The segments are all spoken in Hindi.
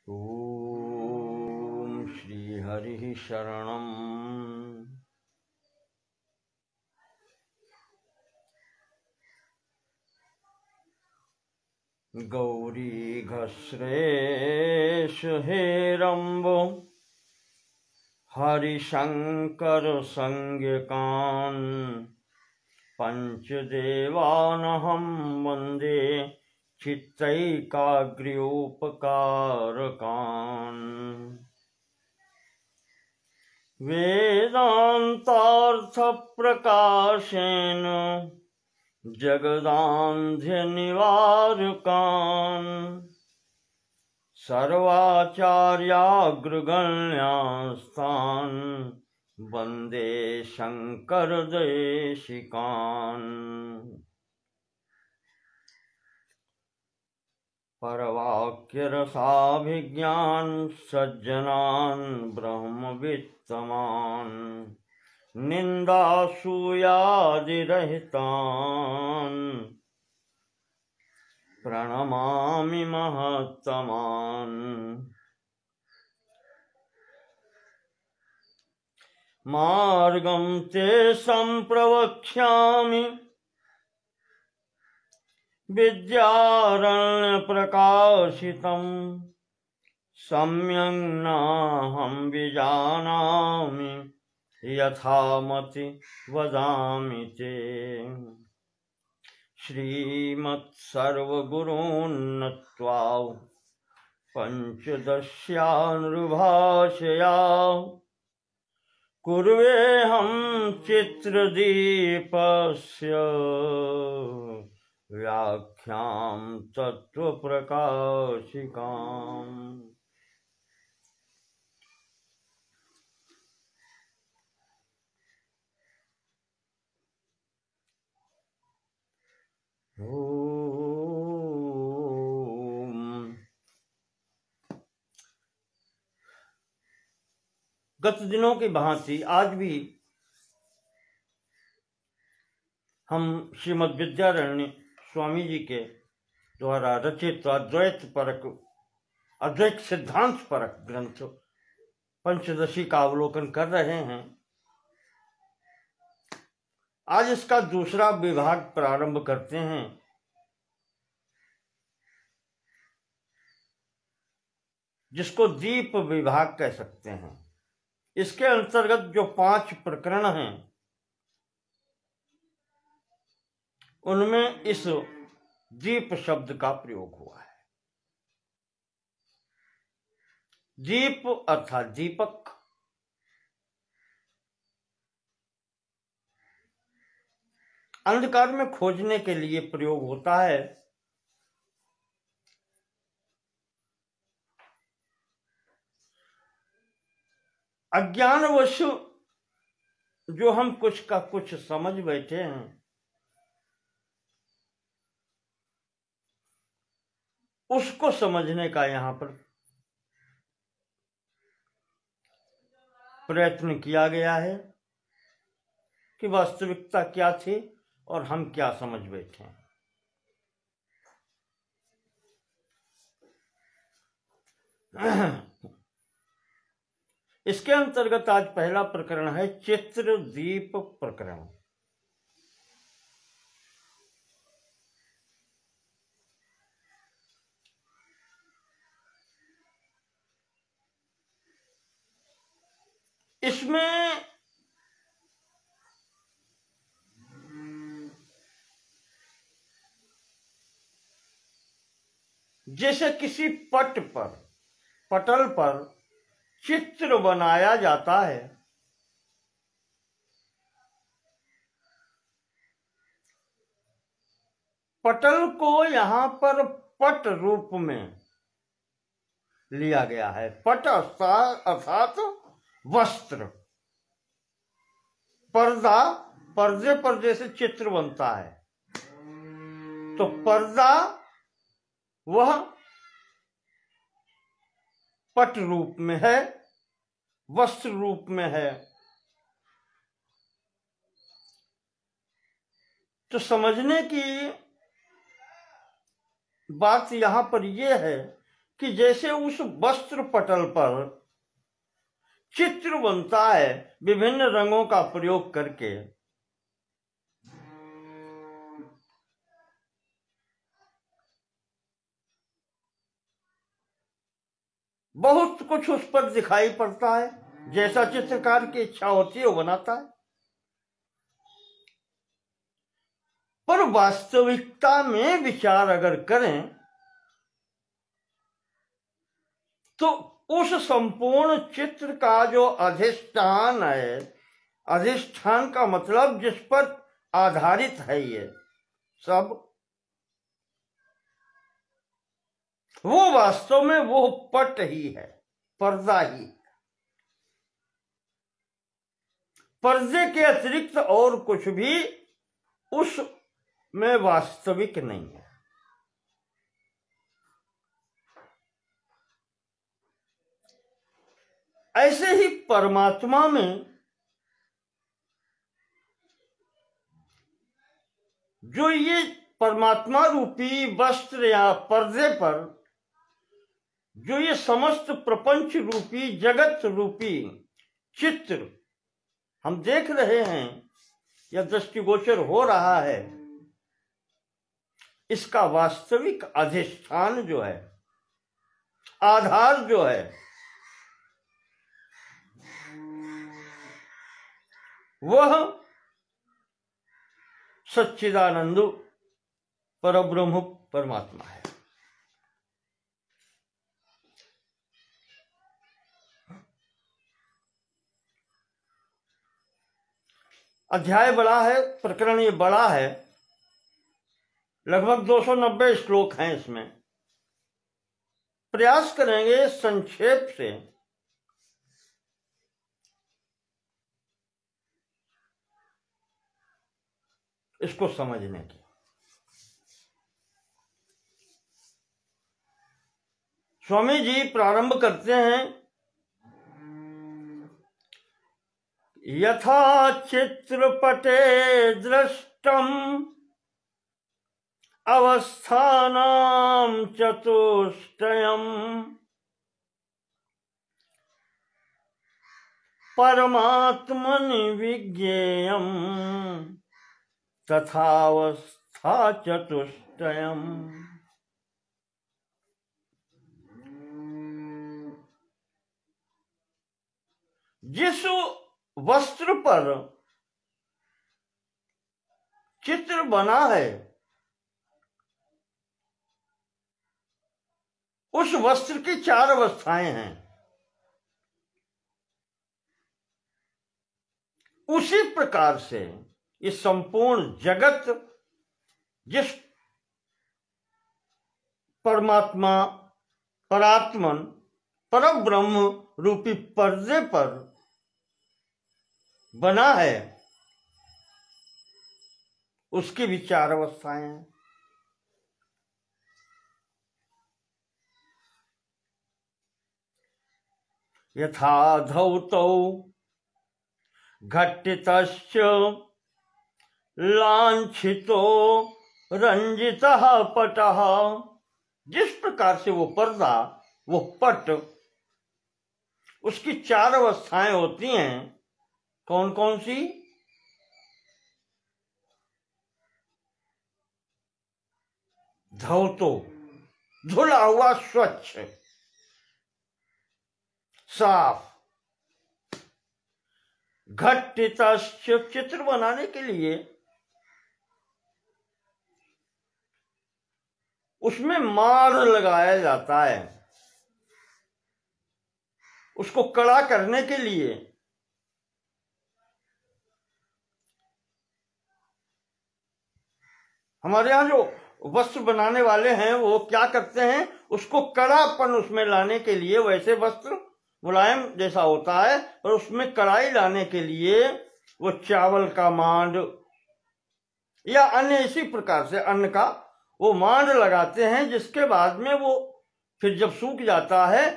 ओम श्री हरि शरणम। गौरी घश्रेश हेरम्बो हरिशंकर संज्ञकान् पंचदेवानहं वन्दे चित्तैकाग्र्योपकारकान्। वेदान्तार्थप्रकाशेन जगदान्ध्यनिवारकान् सर्वाचार्याग्रगण्यास्तान् वन्दे शङ्करदेशिकान्। परवाक्यरसाभिज्ञान् सज्जनान् ब्रह्मवित्तमान् निन्दासूयादिरहितान् प्रणमामि महत्तमान्। मार्गं ते सम्प्रवक्ष्यामि विद्यारण्यप्रकाशितं सम्यक् नाहं विजानामि यथामति वदामि ते। श्रीमत्सर्वगुरून् नत्वा पञ्चदश्यानुभाषया कुर्वेऽहं चित्रदीपस्य व्याख्यां तत्त्वप्रकाशिकाम्। गत दिनों की भांति आज भी हम श्रीमद् विद्यारण्य स्वामी जी के द्वारा रचित अद्वैत सिद्धांत परक ग्रंथ पंचदशी का अवलोकन कर रहे हैं। आज इसका दूसरा विभाग प्रारंभ करते हैं। जिसको दीप विभाग कह सकते हैं। इसके अंतर्गत जो 5 प्रकरण हैं उनमें इस दीप शब्द का प्रयोग हुआ है। दीप अर्थात दीपक, अंधकार में खोजने के लिए प्रयोग होता है। अज्ञानवश जो हम कुछ का कुछ समझ बैठे हैं उसको समझने का यहां पर प्रयत्न किया गया है कि वास्तविकता क्या थी और हम क्या समझ बैठे हैं। इसके अंतर्गत आज पहला प्रकरण है चित्रदीप प्रकरण। इसमें जैसे किसी पटल पर चित्र बनाया जाता है, पटल को यहां पर पट रूप में लिया गया है। पट अर्थात वस्त्र, पर्दा, पर्दे पर जैसे चित्र बनता है तो पर्दा वह पट रूप में है, वस्त्र रूप में है। तो समझने की बात यहां पर यह है कि जैसे उस वस्त्र पटल पर चित्र बनता है विभिन्न रंगों का प्रयोग करके, बहुत कुछ उस पर दिखाई पड़ता है, जैसा चित्रकार की इच्छा होती है वो बनाता है। पर वास्तविकता में विचार अगर करें तो उस संपूर्ण चित्र का जो अधिष्ठान है, अधिष्ठान का मतलब जिस पर आधारित है ये सब, वो वास्तव में वो पट ही है, पर्दा ही। पर्दे के अतिरिक्त और कुछ भी उस में वास्तविक नहीं है। ऐसे ही परमात्मा में जो ये परमात्मा रूपी वस्त्र या पर्दे पर जो ये समस्त प्रपंच रूपी जगत रूपी चित्र हम देख रहे हैं या दृष्टिगोचर हो रहा है, इसका वास्तविक अधिष्ठान जो है, आधार जो है, वह सच्चिदानंद परब्रह्म परमात्मा है। अध्याय बड़ा है, प्रकरण ये बड़ा है, लगभग 290 श्लोक हैं इसमें। प्रयास करेंगे संक्षेप से इसको समझने की। स्वामी जी प्रारंभ करते हैं, यथा चित्रपटे दृष्टम अवस्थानां चतुष्टयम् परमात्मनि विज्ञेयम् तथावस्था चतुष्टयम्। जिस वस्त्र पर चित्र बना है उस वस्त्र की 4 अवस्थाएं हैं। उसी प्रकार से ये संपूर्ण जगत जिस परमात्मा परात्मन परब्रह्म रूपी पर्दे पर बना है उसकी भी 4 अवस्थाएं हैं। यथा धौतौ घट्टितश्च लांछितो रंजितः पटः। जिस प्रकार से वो पर्दा, वो पट, उसकी 4 अवस्थाएं होती हैं। कौन कौन सी? धौतो धुला हुआ, स्वच्छ, साफ। घट्टित चित्र बनाने के लिए उसमें मार लगाया जाता है। उसको कड़ा करने के लिए हमारे यहाँ जो वस्त्र बनाने वाले हैं वो क्या करते हैं, उसको कड़ापन उसमें लाने के लिए, वैसे वस्त्र मुलायम जैसा होता है और उसमें कड़ाई लाने के लिए वो चावल का मांड या अन्य इसी प्रकार से अन्न का वो मांड लगाते हैं, जिसके बाद में वो फिर जब सूख जाता है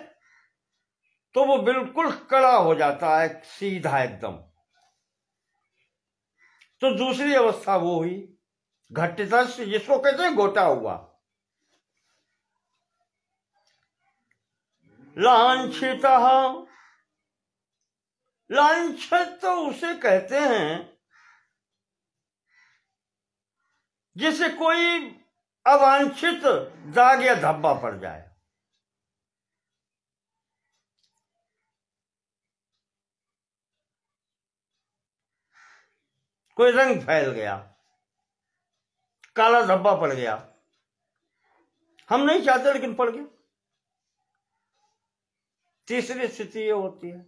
तो वो बिल्कुल कड़ा हो जाता है, सीधा एकदम। तो दूसरी अवस्था वो हुई घट्टितस्य, जिसको कहते हैं गोटा हुआ। लांछितः। लांछित तो उसे कहते हैं जिसे कोई अवांछित दाग या धब्बा पड़ जाए। कोई रंग फैल गया, काला धब्बा पड़ गया, हम नहीं चाहते लेकिन पड़ गया। तीसरी स्थिति ये होती है।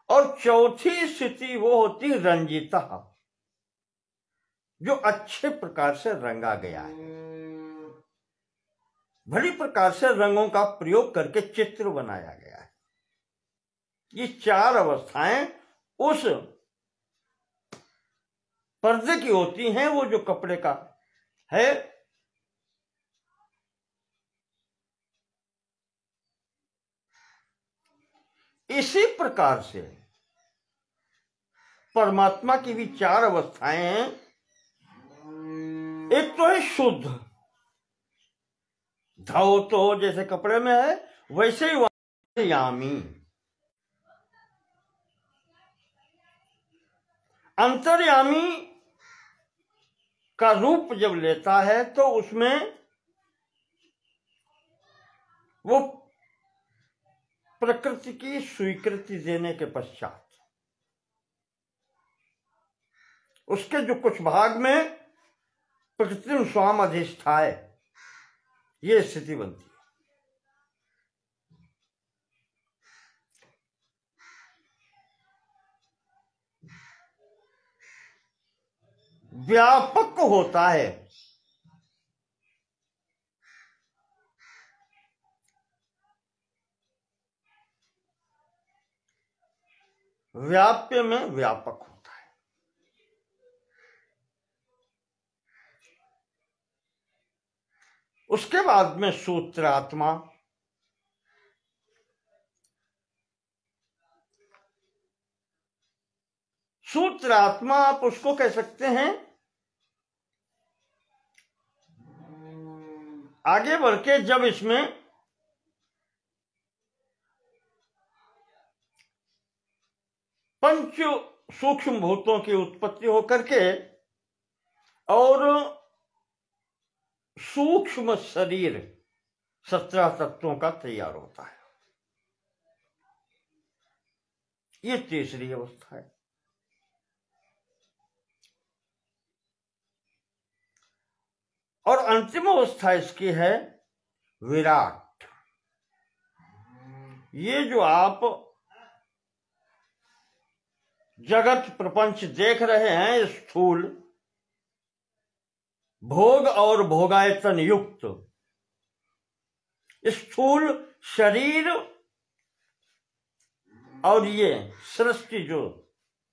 और चौथी स्थिति वो होती है रंजिता, जो अच्छे प्रकार से रंगा गया है, बड़ी प्रकार से रंगों का प्रयोग करके चित्र बनाया गया है। ये चार अवस्थाएं उस पर्दे की होती हैं, वो जो कपड़े का है। इसी प्रकार से परमात्मा की भी चार अवस्थाएं हैं। एक तो है शुद्ध, धो तो जैसे कपड़े में है वैसे ही अंतर्यामी। अंतर्यामी का रूप जब लेता है तो उसमें वो प्रकृति की स्वीकृति देने के पश्चात उसके जो कुछ भाग में प्रकृति स्वाम अधिष्ठाय, ये स्थिति बनती है। व्यापक होता है। व्याप्य में व्यापक होता है। उसके बाद में सूत्रात्मा। सूत्रात्मा आप उसको कह सकते हैं, आगे बढ़ के जब इसमें पंच सूक्ष्म भूतों की उत्पत्ति होकर के और सूक्ष्म शरीर 17 तत्वों का तैयार होता है, ये तीसरी अवस्था है। और अंतिम अवस्था इसकी है विराट। ये जो आप जगत प्रपंच देख रहे हैं, स्थूल भोग और भोगायतन युक्त स्थूल शरीर और ये सृष्टि जो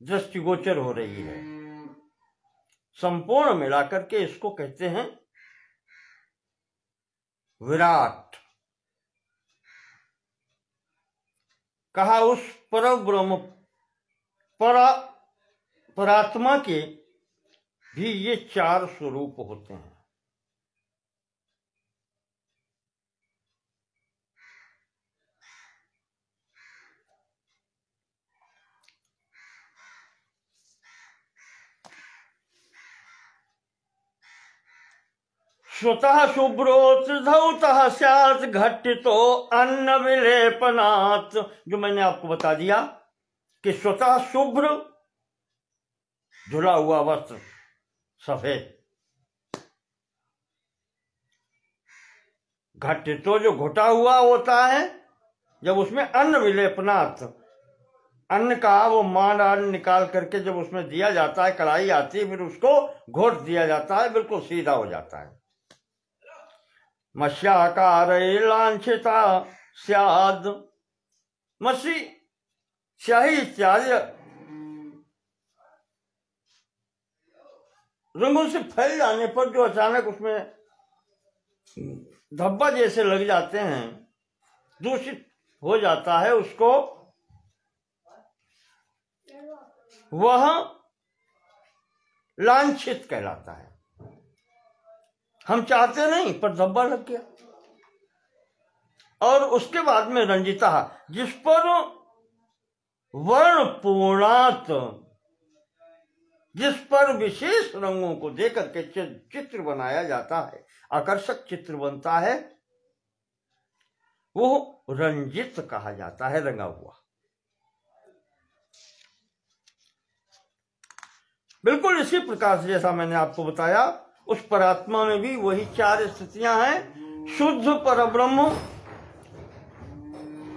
दृष्टिगोचर हो रही है, संपूर्ण मिलाकर के इसको कहते हैं विराट। कहा उस पर ब्रह्म परात्मा के भी ये चार स्वरूप होते हैं। स्वतः शुभ्रोत धौतः स्यात् घटितो अन्न विलेपनात्। जो मैंने आपको बता दिया कि स्वतः शुभ्र धुला हुआ वस्त्र सफेद, घटितो जो घुटा हुआ होता है, जब उसमें अन्न विलेपनात्, अन्न का वो मांड निकाल करके जब उसमें दिया जाता है, कढ़ाई आती है, फिर उसको घोट दिया जाता है, बिल्कुल सीधा हो जाता है। मत्स्याकार लांछिता स्याद, मछली स्याही इत्यादि रंगों से फैल जाने पर जो अचानक उसमें धब्बा जैसे लग जाते हैं, दूषित हो जाता है, उसको वह लांछित कहलाता है। हम चाहते नहीं पर धब्बा लग गया। और उसके बाद में रंजिता, जिस पर वर्ण पूर्णात, जिस पर विशेष रंगों को देकर के चित्र बनाया जाता है, आकर्षक चित्र बनता है, वो रंजित कहा जाता है, रंगा हुआ। बिल्कुल इसी प्रकार से जैसा मैंने आपको बताया, उस परात्मा में भी वही 4 स्थितियां हैं। शुद्ध परब्रह्म,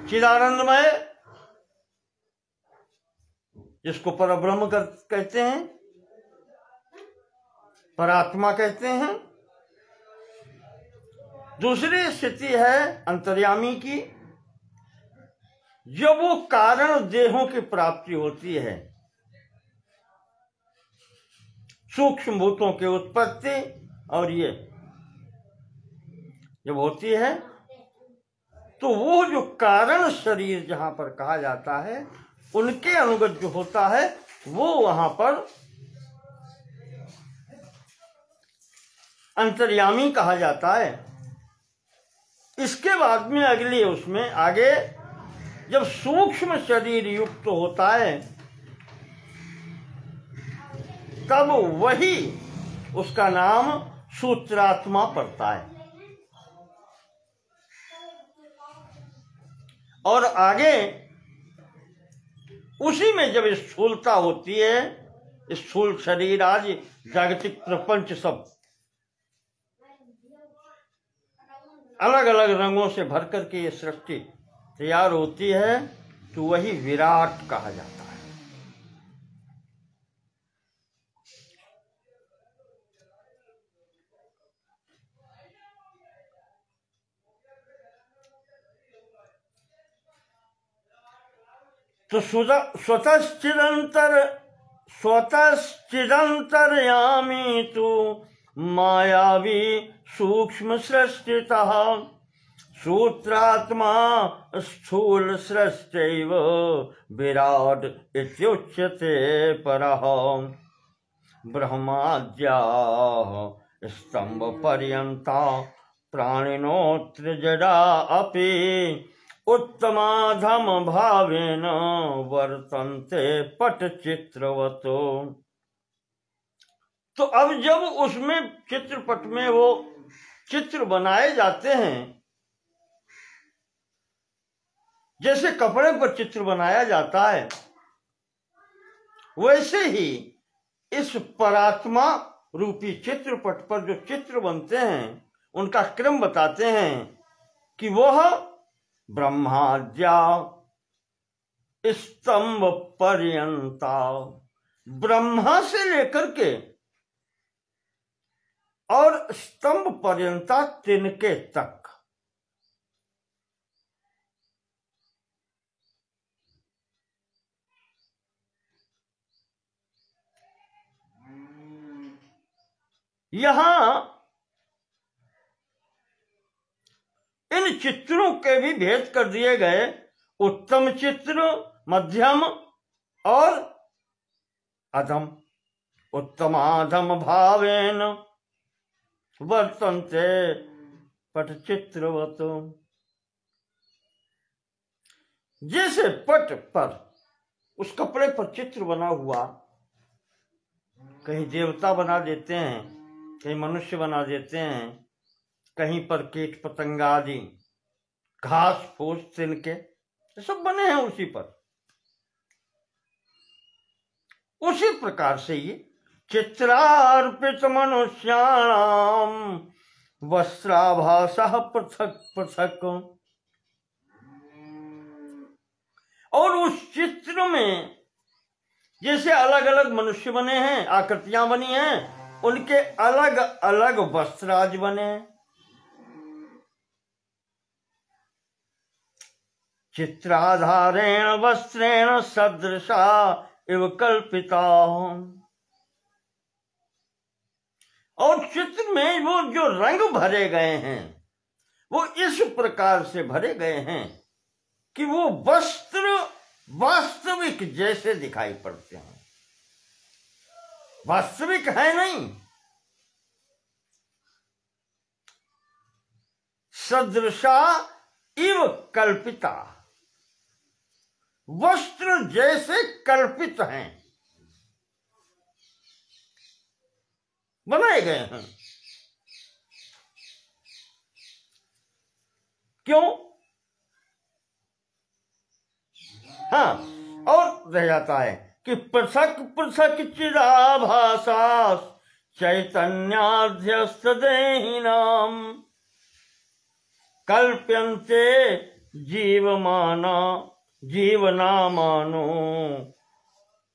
चिदानंदमय, जिसको परब्रह्म कहते हैं, परात्मा कहते हैं। दूसरी स्थिति है अंतर्यामी की, जब वो कारण देहों की प्राप्ति होती है, सूक्ष्म भूतों की उत्पत्ति, और ये जब होती है तो वो जो कारण शरीर जहां पर कहा जाता है, उनके अनुगत जो होता है, वो वहां पर अंतर्यामी कहा जाता है। इसके बाद में अगली उसमें आगे जब सूक्ष्म शरीर युक्त होता है, तब वही उसका नाम सूत्रात्मा पड़ता है। और आगे उसी में जब स्थूलता होती है, स्थूल शरीर आज जागतिक प्रपंच सब अलग अलग रंगों से भर करके ये सृष्टि तैयार होती है, तो वही विराट कहा जाता है। तो स्वतश्चिदंतर्यामी तू मायावी सूक्ष्म सृष्टितः सूत्रात्मा स्थूल सृष्टैव विराट इत्युच्यते परः ब्रह्माद्याः स्तंभ पर्यन्ता प्राणिनोऽत्र जडा अपि उत्तमाधम भावेन वर्तन्ते पटचित्रवतो। तो अब जब उसमें चित्रपट में वो चित्र बनाए जाते हैं, जैसे कपड़े पर चित्र बनाया जाता है, वैसे ही इस परात्मा रूपी चित्रपट पर जो चित्र बनते हैं, उनका क्रम बताते हैं कि वह ब्रह्माद्या स्तंभ पर्यंता, ब्रह्मा से लेकर के और स्तंभ पर्यंता, तिनके तक, यहां इन चित्रों के भी भेद कर दिए गए। उत्तम चित्र, मध्यम और अधम। उत्तमाधम भावेन वर्तन्ते पटचित्रवतो। जैसे पट पर, उस कपड़े पर चित्र बना हुआ, कहीं देवता बना देते हैं, कहीं मनुष्य बना देते हैं, कहीं पर कीट पतंग आदि, घास फूस, तिनके, सब बने हैं उसी पर। उसी प्रकार से ये चित्रार्पित मनुष्याणाम वस्त्राभासः पृथक पृथक। और उस चित्र में जैसे अलग अलग मनुष्य बने हैं, आकृतियां बनी हैं, उनके अलग अलग वस्त्र आज बने हैं। चित्राधारेण वस्त्रेण सदृशा इव कल्पिता। और चित्र में वो जो रंग भरे गए हैं, वो इस प्रकार से भरे गए हैं कि वो वस्त्र वास्तविक जैसे दिखाई पड़ते हैं। वास्तविक है नहीं, सदृशा इव कल्पिता, वस्त्र जैसे कल्पित हैं, बनाए गए हैं। क्यों? हाँ, और रह जाता है कि पृथक पृथक चिदाभासा चैतन्याध्यस्त देहिनाम कल्प्यन्ते जीवमाना जीवनामानो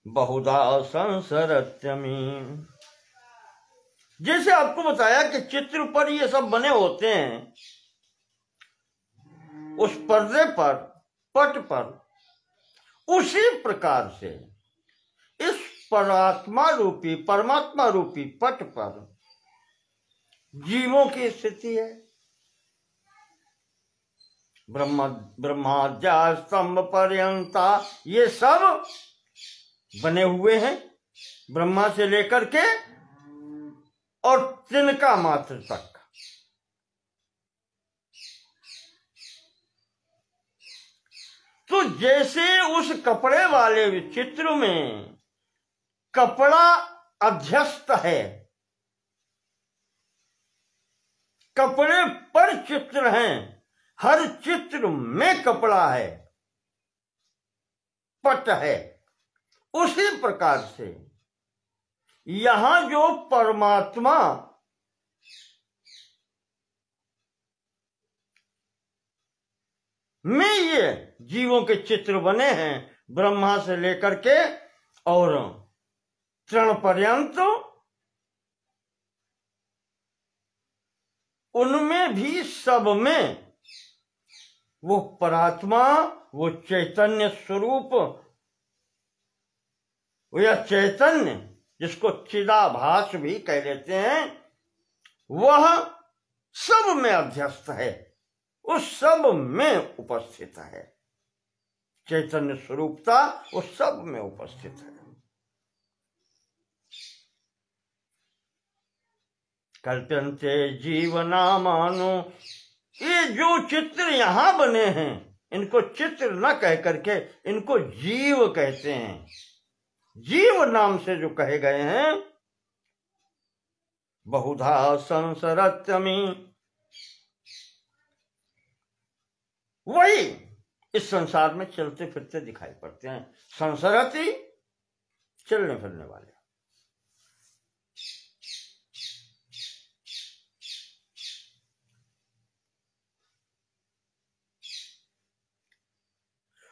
बहुधा संसरत्यमी। जैसे आपको बताया कि चित्र पर ये सब बने होते हैं, उस पर्दे पर, पट पर, उसी प्रकार से इस परमात्मा रूपी पट पर जीवों की स्थिति है। ब्रह्माद्या स्तंभ पर्यंता, ये सब बने हुए हैं, ब्रह्मा से लेकर के और तिनका मात्र तक। तो जैसे उस कपड़े वाले चित्र में कपड़ा अध्यस्त है, कपड़े पर चित्र हैं, हर चित्र में कपड़ा है, पट है, उसी प्रकार से यहां जो परमात्मा में ये जीवों के चित्र बने हैं, ब्रह्मा से लेकर के और तृण पर्यंत, उनमें भी सब में वो परात्मा, वो चैतन्य स्वरूप, या चैतन्य जिसको चिदाभास भी कह देते हैं, वह सब में अध्यस्त है, उस सब में उपस्थित है। चैतन्य स्वरूपता उस सब में उपस्थित है। कल्प्यन्ते जीवनामानो, ये जो चित्र यहां बने हैं, इनको चित्र न कह करके इनको जीव कहते हैं। जीव नाम से जो कहे गए हैं, बहुधा संसरत्यमी, वही इस संसार में चलते फिरते दिखाई पड़ते हैं। संसरति, चलने फिरने वाले।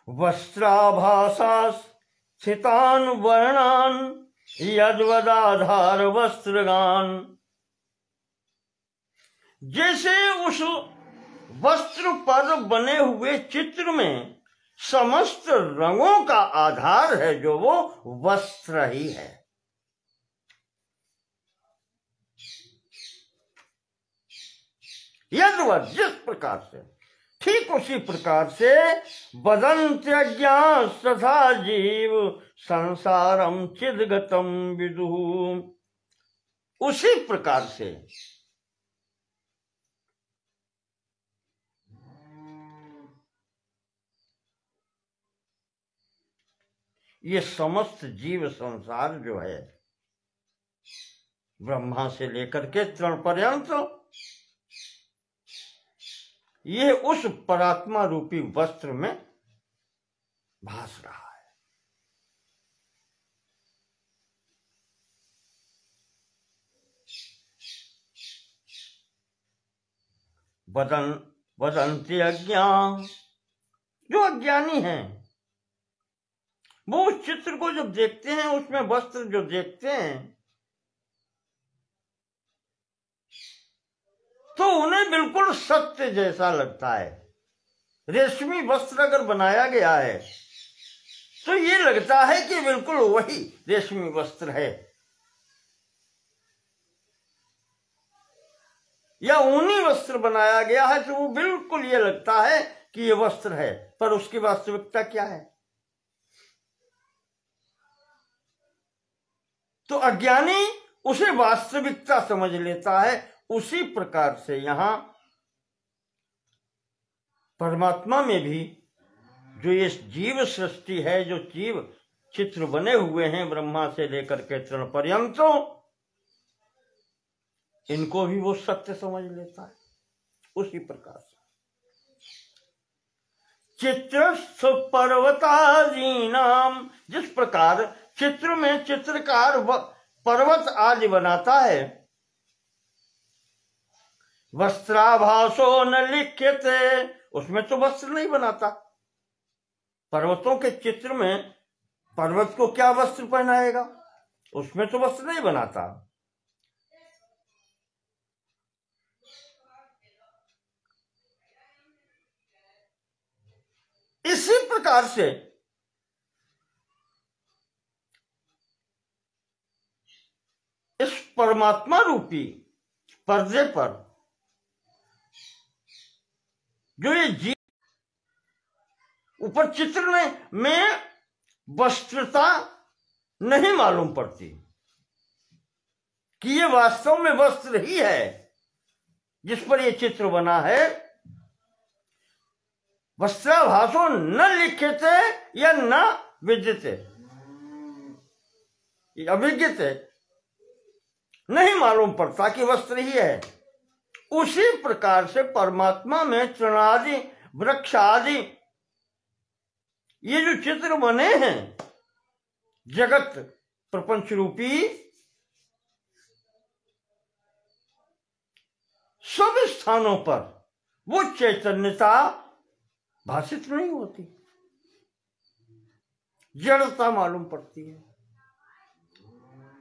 वस्त्राभासा स्थितान वर्णान यद्वदाधार वस्त्रगान, जैसे उस वस्त्र पर बने हुए चित्र में समस्त रंगों का आधार है जो वो वस्त्र ही है। यद्वद, जिस प्रकार से, ठीक उसी प्रकार से वदन्त्यज्ञा तथा जीव संसारम चिदगतम विदुः, उसी प्रकार से ये समस्त जीव संसार जो है, ब्रह्मा से लेकर के तृण पर्यंत, ये उस परात्मा रूपी वस्त्र में भास रहा है। वदन्ति अज्ञान, जो अज्ञानी हैं वो उस चित्र को जब देखते हैं, उसमें वस्त्र जो देखते हैं, तो उन्हें बिल्कुल सत्य जैसा लगता है। रेशमी वस्त्र अगर बनाया गया है तो ये लगता है कि बिल्कुल वही रेशमी वस्त्र है, या ऊनी वस्त्र बनाया गया है तो वो बिल्कुल ये लगता है कि ये वस्त्र है, पर उसकी वास्तविकता क्या है? तो अज्ञानी उसे वास्तविकता समझ लेता है। उसी प्रकार से यहां परमात्मा में भी जो ये जीव सृष्टि है, जो जीव चित्र बने हुए हैं ब्रह्मा से लेकर के तृण पर्यंत, इनको भी वो सत्य समझ लेता है। उसी प्रकार से चित्र पर्वतादीनाम, जिस प्रकार चित्र में चित्रकार पर्वत आदि बनाता है, वस्त्राभासो न लिख्यते, उसमें तो वस्त्र नहीं बनाता। पर्वतों के चित्र में पर्वत को क्या वस्त्र पहनाएगा, उसमें तो वस्त्र नहीं बनाता। इसी प्रकार से इस परमात्मा रूपी पर्दे पर जो ये जीव ऊपर चित्र में वस्त्रता नहीं मालूम पड़ती कि ये वास्तव में वस्त्र ही है जिस पर ये चित्र बना है। वस्त्राभासो न लिख्यते या न विद्यते, अभिज्ञते, नहीं मालूम पड़ता कि वस्त्र ही है। उसी प्रकार से परमात्मा में तृणादि वृक्ष आदि ये जो चित्र बने हैं जगत प्रपंच रूपी, सब स्थानों पर वो चैतन्यता भाषित नहीं होती, जड़ता मालूम पड़ती है,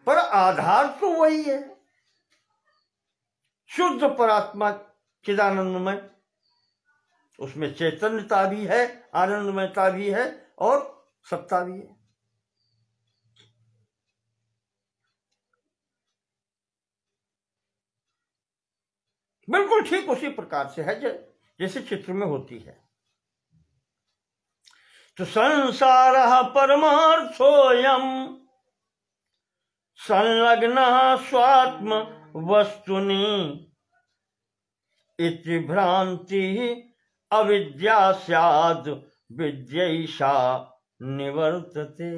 पर आधार तो वही है, शुद्ध परात्मा चिदानंदमय। उसमें चैतन्यता भी है, आनंदमयता भी है और सत्ता भी है। बिल्कुल ठीक उसी प्रकार से है जैसे चित्र में होती है। तो संसारः परमार्थोऽयं संलग्नः स्वात्म वस्तुनि इति भ्रांति अविद्या स्याद् विद्यैषा निवर्तते।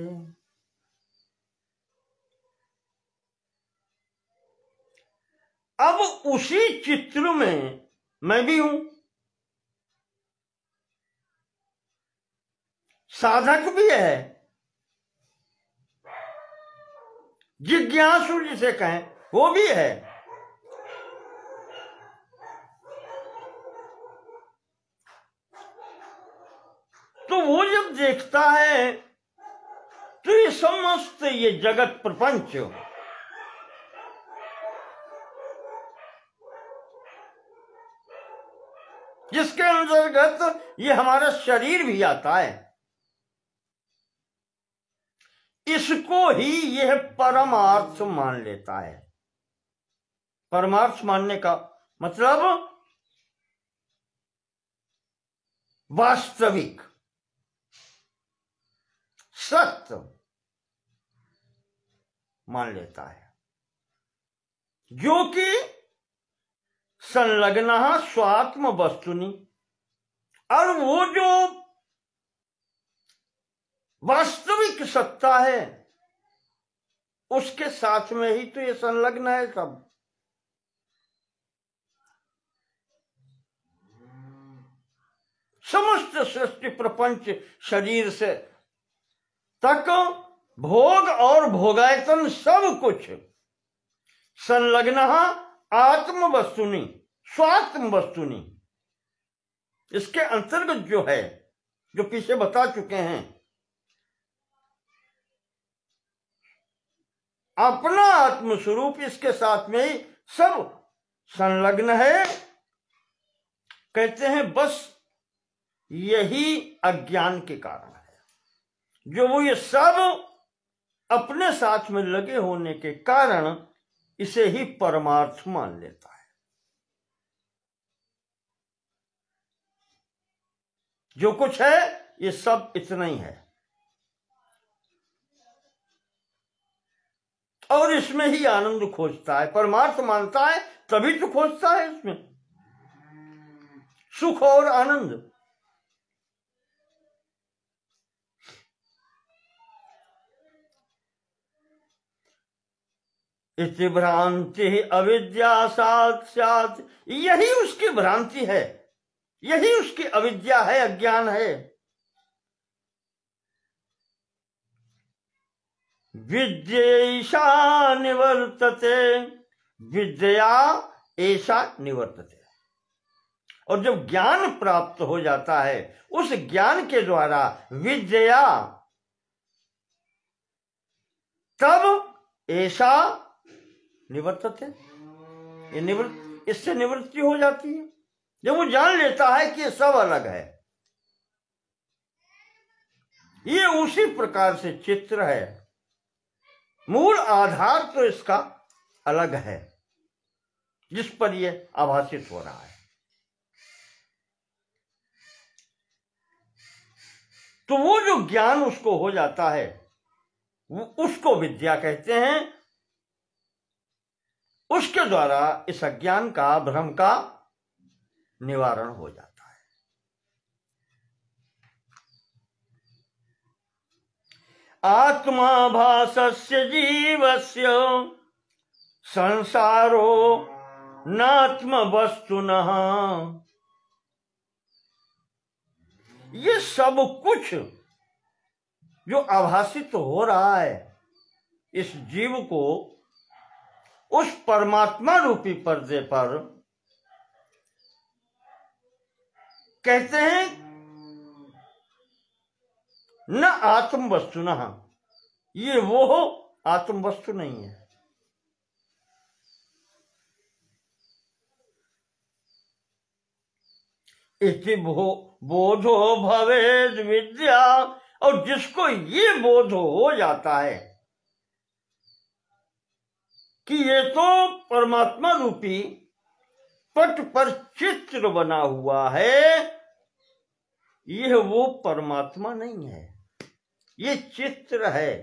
अब उसी चित्र में मैं भी हूं, साधक भी है, जिज्ञासु जिसे कहें वो भी है। तो वो जब देखता है तो ये समस्त ये जगत प्रपंच जिसके अंतर्गत ये हमारा शरीर भी आता है, इसको ही यह परमार्थ मान लेता है। परमार्थ मानने का मतलब वास्तविक सत्य मान लेता है, जो कि संलग्नः स्वात्म वस्तुनि, और वो जो वास्तविक सत्ता है उसके साथ में ही तो ये संलग्न है सब। समस्त सृष्टि प्रपंच शरीर से तक भोग और भोगायतन सब कुछ संलग्नः आत्म वस्तुनि स्वात्म वस्तुनि, इसके अंतर्गत जो है, जो पीछे बता चुके हैं, अपना आत्मस्वरूप इसके साथ में ही सब संलग्न है। कहते हैं बस यही अज्ञान के कारण है, जो वो ये सब अपने साथ में लगे होने के कारण इसे ही परमार्थ मान लेता है। जो कुछ है ये सब इतना ही है और इसमें ही आनंद खोजता है। परमार्थ मानता है तभी तो खोजता है इसमें सुख और आनंद। इति भ्रांति अविद्या साक्षात, यही उसकी भ्रांति है, यही उसकी अविद्या है, अज्ञान है। विद्यैषा निवर्तते, विद्या ऐसा निवर्तते। और जब ज्ञान प्राप्त हो जाता है, उस ज्ञान के द्वारा विद्या, तब ऐसा निवर्तते, इससे निवृत्ति हो जाती है। जब वो जान लेता है कि ये सब अलग है, ये उसी प्रकार से चित्र है, मूल आधार तो इसका अलग है जिस पर ये आभासित हो रहा है। तो वो जो ज्ञान उसको हो जाता है, उसको विद्या कहते हैं। उसके द्वारा इस अज्ञान का, भ्रम का निवारण हो जाता है। आत्मा भासस्य जीवस्य संसारो नात्म वस्तुनः, ये सब कुछ जो आभासित हो रहा है, इस जीव को उस परमात्मा रूपी पर्दे पर कहते हैं न आत्म वस्तुनः, ये वो आत्म वस्तु नहीं है। इति बोधो भवेद विद्या, और जिसको ये बोध हो जाता है कि ये तो परमात्मा रूपी पट पर चित्र बना हुआ है, यह वो परमात्मा नहीं है, ये चित्र है।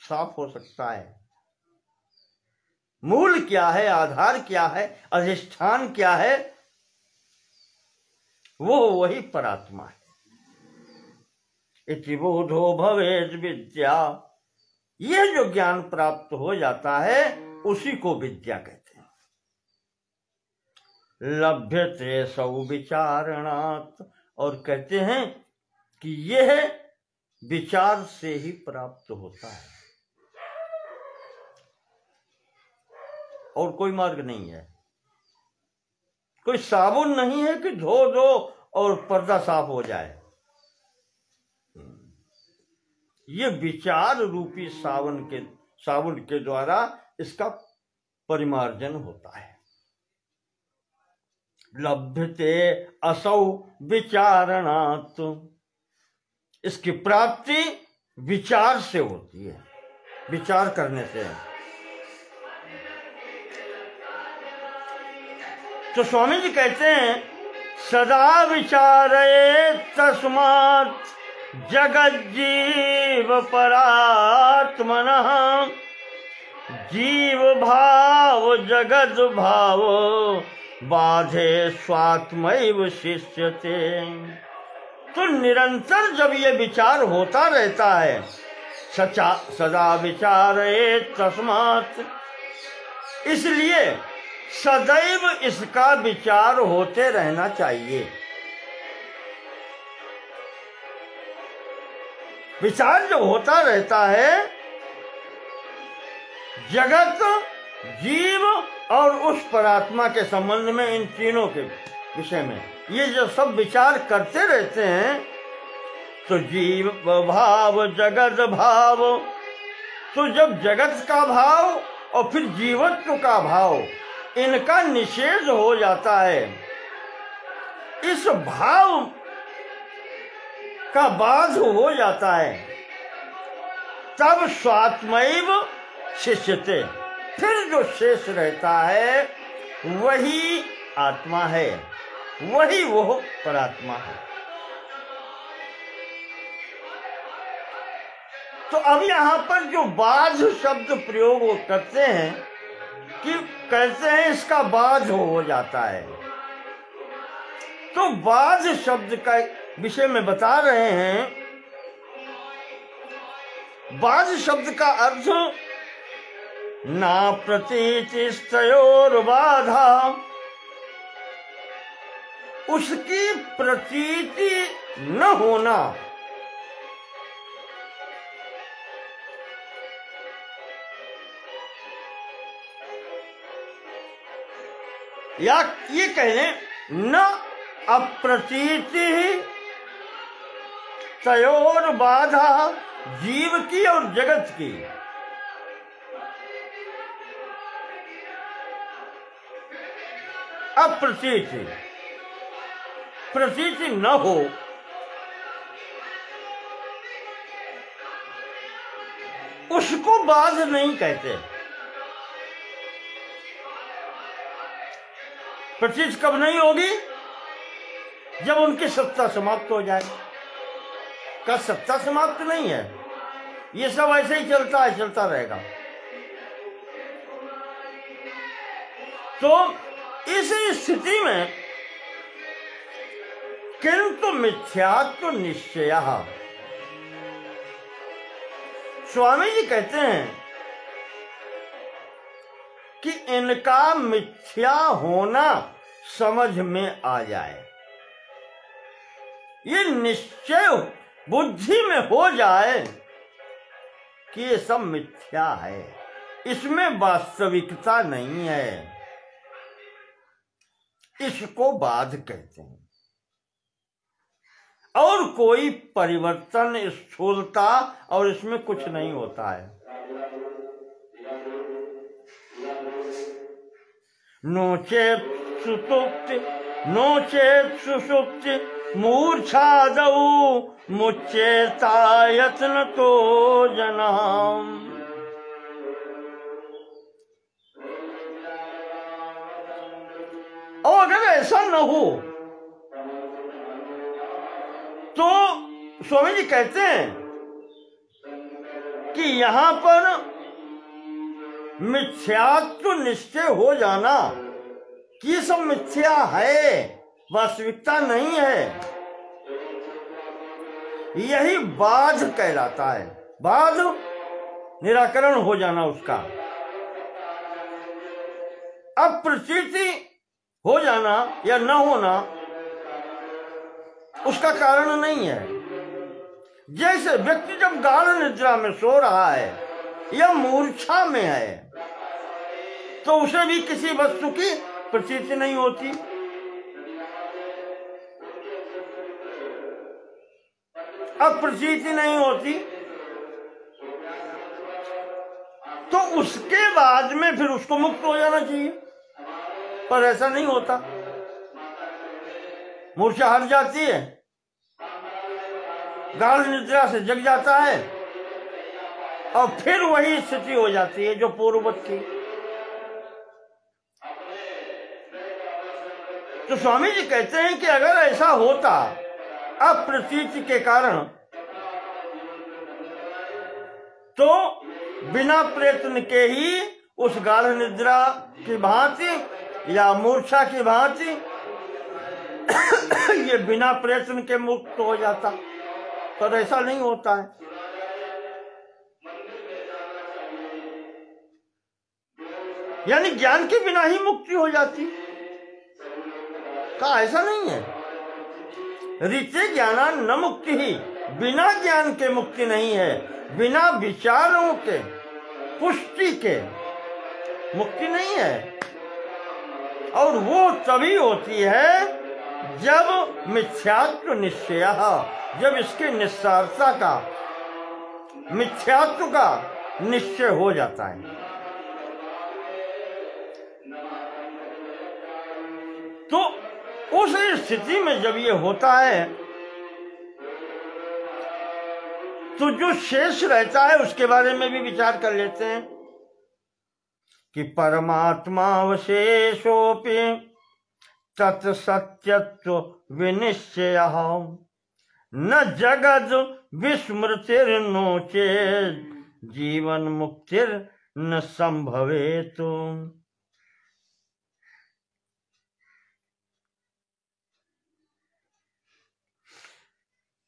साफ हो सकता है मूल क्या है, आधार क्या है, अधिष्ठान क्या है, वो वही परात्मा है। इति बोधो भवेद विद्या, यह जो ज्ञान प्राप्त हो जाता है उसी को विद्या कहते हैं। लभ्यते सौ विचारणात्, और कहते हैं कि यह विचार से ही प्राप्त होता है, और कोई मार्ग नहीं है। कोई साबुन नहीं है कि धो दो और पर्दा साफ हो जाए। ये विचार रूपी साबुन के द्वारा इसका परिमार्जन होता है। लभ्यते असौ विचारणात्, इसकी प्राप्ति विचार से होती है, विचार करने से। तो स्वामी जी कहते हैं सदा विचारे तस्मात् जगज्जीव परात्मनः, जीव भाव जगद भाव बाधे स्वात्मैव शिष्यते। तो निरंतर जब ये विचार होता रहता है, सदा विचारे तस्मात्, इसलिए सदैव इसका विचार होते रहना चाहिए। विचार जो होता रहता है जगत, जीव और उस परात्मा के संबंध में, इन तीनों के विषय में ये जो सब विचार करते रहते हैं, तो जीव भाव जगत भाव, तो जब जगत का भाव और फिर जीवत्व का भाव, इनका निषेध हो जाता है, इस भाव का बाध हो जाता है, तब स्वात्मैव शिष्यते, फिर जो शेष रहता है वही आत्मा है, वही वो परात्मा है। तो अब यहां पर जो बाध शब्द प्रयोग करते हैं कि कहते हैं इसका बाध हो जाता है, तो बाध शब्द का विषय में बता रहे हैं बाध शब्द का अर्थ ना प्रतीतिस्तयोर बाधा, उसकी प्रतीति न होना, या ये कह लें न अप्रतीति तयोर बाधा, जीव की और जगत की अप्रतीति, प्रतीति न हो, उसको बाध नहीं कहते। प्रतीति कब नहीं होगी? जब उनकी सत्ता समाप्त हो जाए। का सत्ता समाप्त नहीं है, ये सब ऐसे ही चलता है, चलता रहेगा। तो इस स्थिति में किंतु मिथ्यात्व निश्चय, स्वामी जी कहते हैं कि इनका मिथ्या होना समझ में आ जाए, ये निश्चय बुद्धि में हो जाए कि ये सब मिथ्या है, इसमें वास्तविकता नहीं है, इसको बाध कहते हैं। और कोई परिवर्तन, स्थूलता और इसमें कुछ नहीं होता है। नो चेत सुसुप्ति, नो चेत सुसुप्ति मूर्छादौ मुच्चेतायतन तो जनाम। और अगर ऐसा न हो तो स्वामी जी कहते हैं कि यहां पर मिथ्यात्व निश्चय हो जाना कि ये सब मिथ्या है, वास्तविकता नहीं है, यही बाध कहलाता है। बाध निराकरण हो जाना उसका, अप्रतीति हो जाना या न होना उसका कारण नहीं है। जैसे व्यक्ति जब गाढ़ निद्रा में सो रहा है या मूर्छा में है तो उसे भी किसी वस्तु की प्रतीति नहीं होती। अप्रतीति नहीं होती तो उसके बाद में फिर उसको मुक्त हो जाना चाहिए, पर ऐसा नहीं होता। मूर्छा हट जाती है, गाढ़ निद्रा से जग जाता है और फिर वही स्थिति हो जाती है जो पूर्ववत थी। तो स्वामी जी कहते हैं कि अगर ऐसा होता अप्रतीति के कारण तो बिना प्रयत्न के ही उस गाढ़ निद्रा की भांति या मूर्छा की भांति ये बिना प्रयत्न के मुक्त हो जाता, पर ऐसा नहीं होता है। यानी ज्ञान के बिना ही मुक्ति हो जाती का ऐसा नहीं है। रीते ज्ञाना न मुक्ति ही, बिना ज्ञान के मुक्ति नहीं है, बिना विचारों के पुष्टि के मुक्ति नहीं है। और वो तभी होती है जब मिथ्यात्व निश्चय, जब इसके निस्सारता का, मिथ्यात्व का निश्चय हो जाता है। तो उस स्थिति में जब ये होता है तो जो शेष रहता है उसके बारे में भी विचार कर लेते हैं कि परमात्मा अवशेषोपि तत्सत्यत्व विनिश्चय न जगद विस्मृतिर्नो चेत् जीवन मुक्तिर न संभवेतु।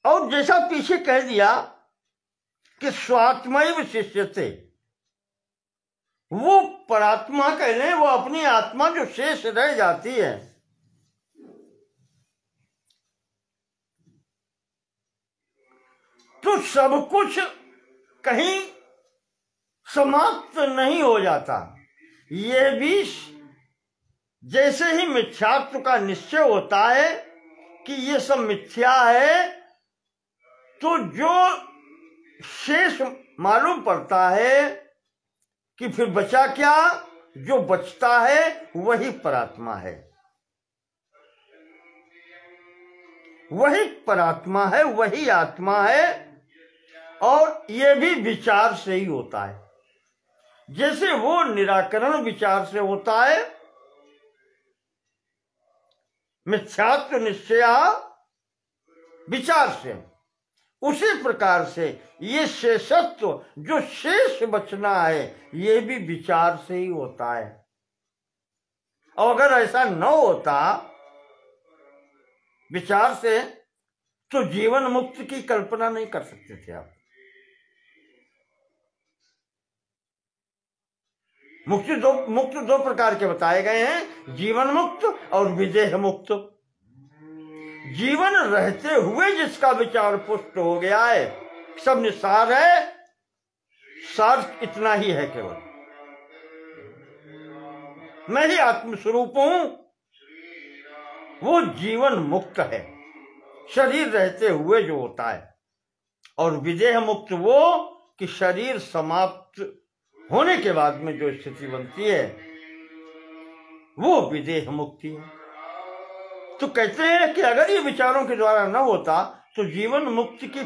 और जैसा पीछे कह दिया कि स्वात्मैव शिष्यते, वो परात्मा कह लें, वो अपनी आत्मा जो शेष रह जाती है, तो सब कुछ कहीं समाप्त नहीं हो जाता। ये भी जैसे ही मिथ्यात्व का निश्चय होता है कि ये सब मिथ्या है, तो जो शेष मालूम पड़ता है कि फिर बचा क्या, जो बचता है वही परात्मा है, वही परात्मा है, वही आत्मा है। और ये भी विचार से ही होता है। जैसे वो निराकरण विचार से होता है, मिथ्यात्व निश्चय विचार से, उसी प्रकार से ये शेषत्व, जो शेष बचना है, ये भी विचार से ही होता है। और अगर ऐसा न होता विचार से, तो जीवन मुक्त की कल्पना नहीं कर सकते थे आप। मुक्त दो प्रकार के बताए गए हैं, जीवन मुक्त और विदेह मुक्त। जीवन रहते हुए जिसका विचार पुष्ट हो गया है, सब निसार है, सार इतना ही है, केवल मैं ही आत्मस्वरूप हूं, वो जीवन मुक्त है, शरीर रहते हुए जो होता है। और विदेह मुक्त वो कि शरीर समाप्त होने के बाद में जो स्थिति बनती है, वो विदेह मुक्ति है। तो कहते हैं कि अगर ये विचारों के द्वारा न होता तो जीवन मुक्ति की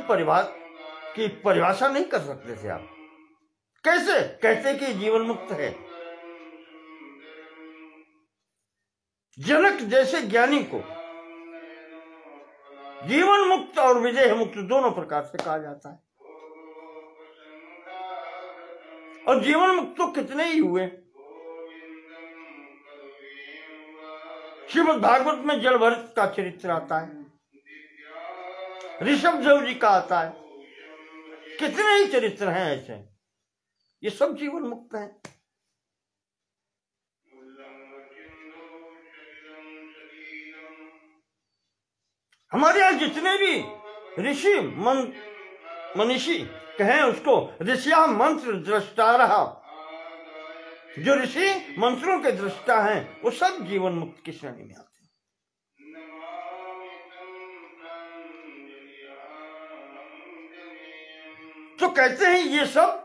परिभाषा नहीं कर सकते थे आप। कैसे कहते कि जीवन मुक्त है? जनक जैसे ज्ञानी को जीवन मुक्त और विदेह मुक्त दोनों प्रकार से कहा जाता है। और जीवन मुक्त तो कितने ही हुए। श्रीमद् भागवत में जलभरत का चरित्र आता है, ऋषभ देव जी का आता है, कितने ही चरित्र हैं ऐसे, ये सब जीवन मुक्त हैं। हमारे यहां जितने भी ऋषि मनीषी कहें उसको, ऋषिया मंत्र दृष्टा रहा, जो ऋषि मंत्रों के दृष्टा हैं, वो सब जीवन मुक्त की श्रेणी में आते हैं। तो कहते हैं ये सब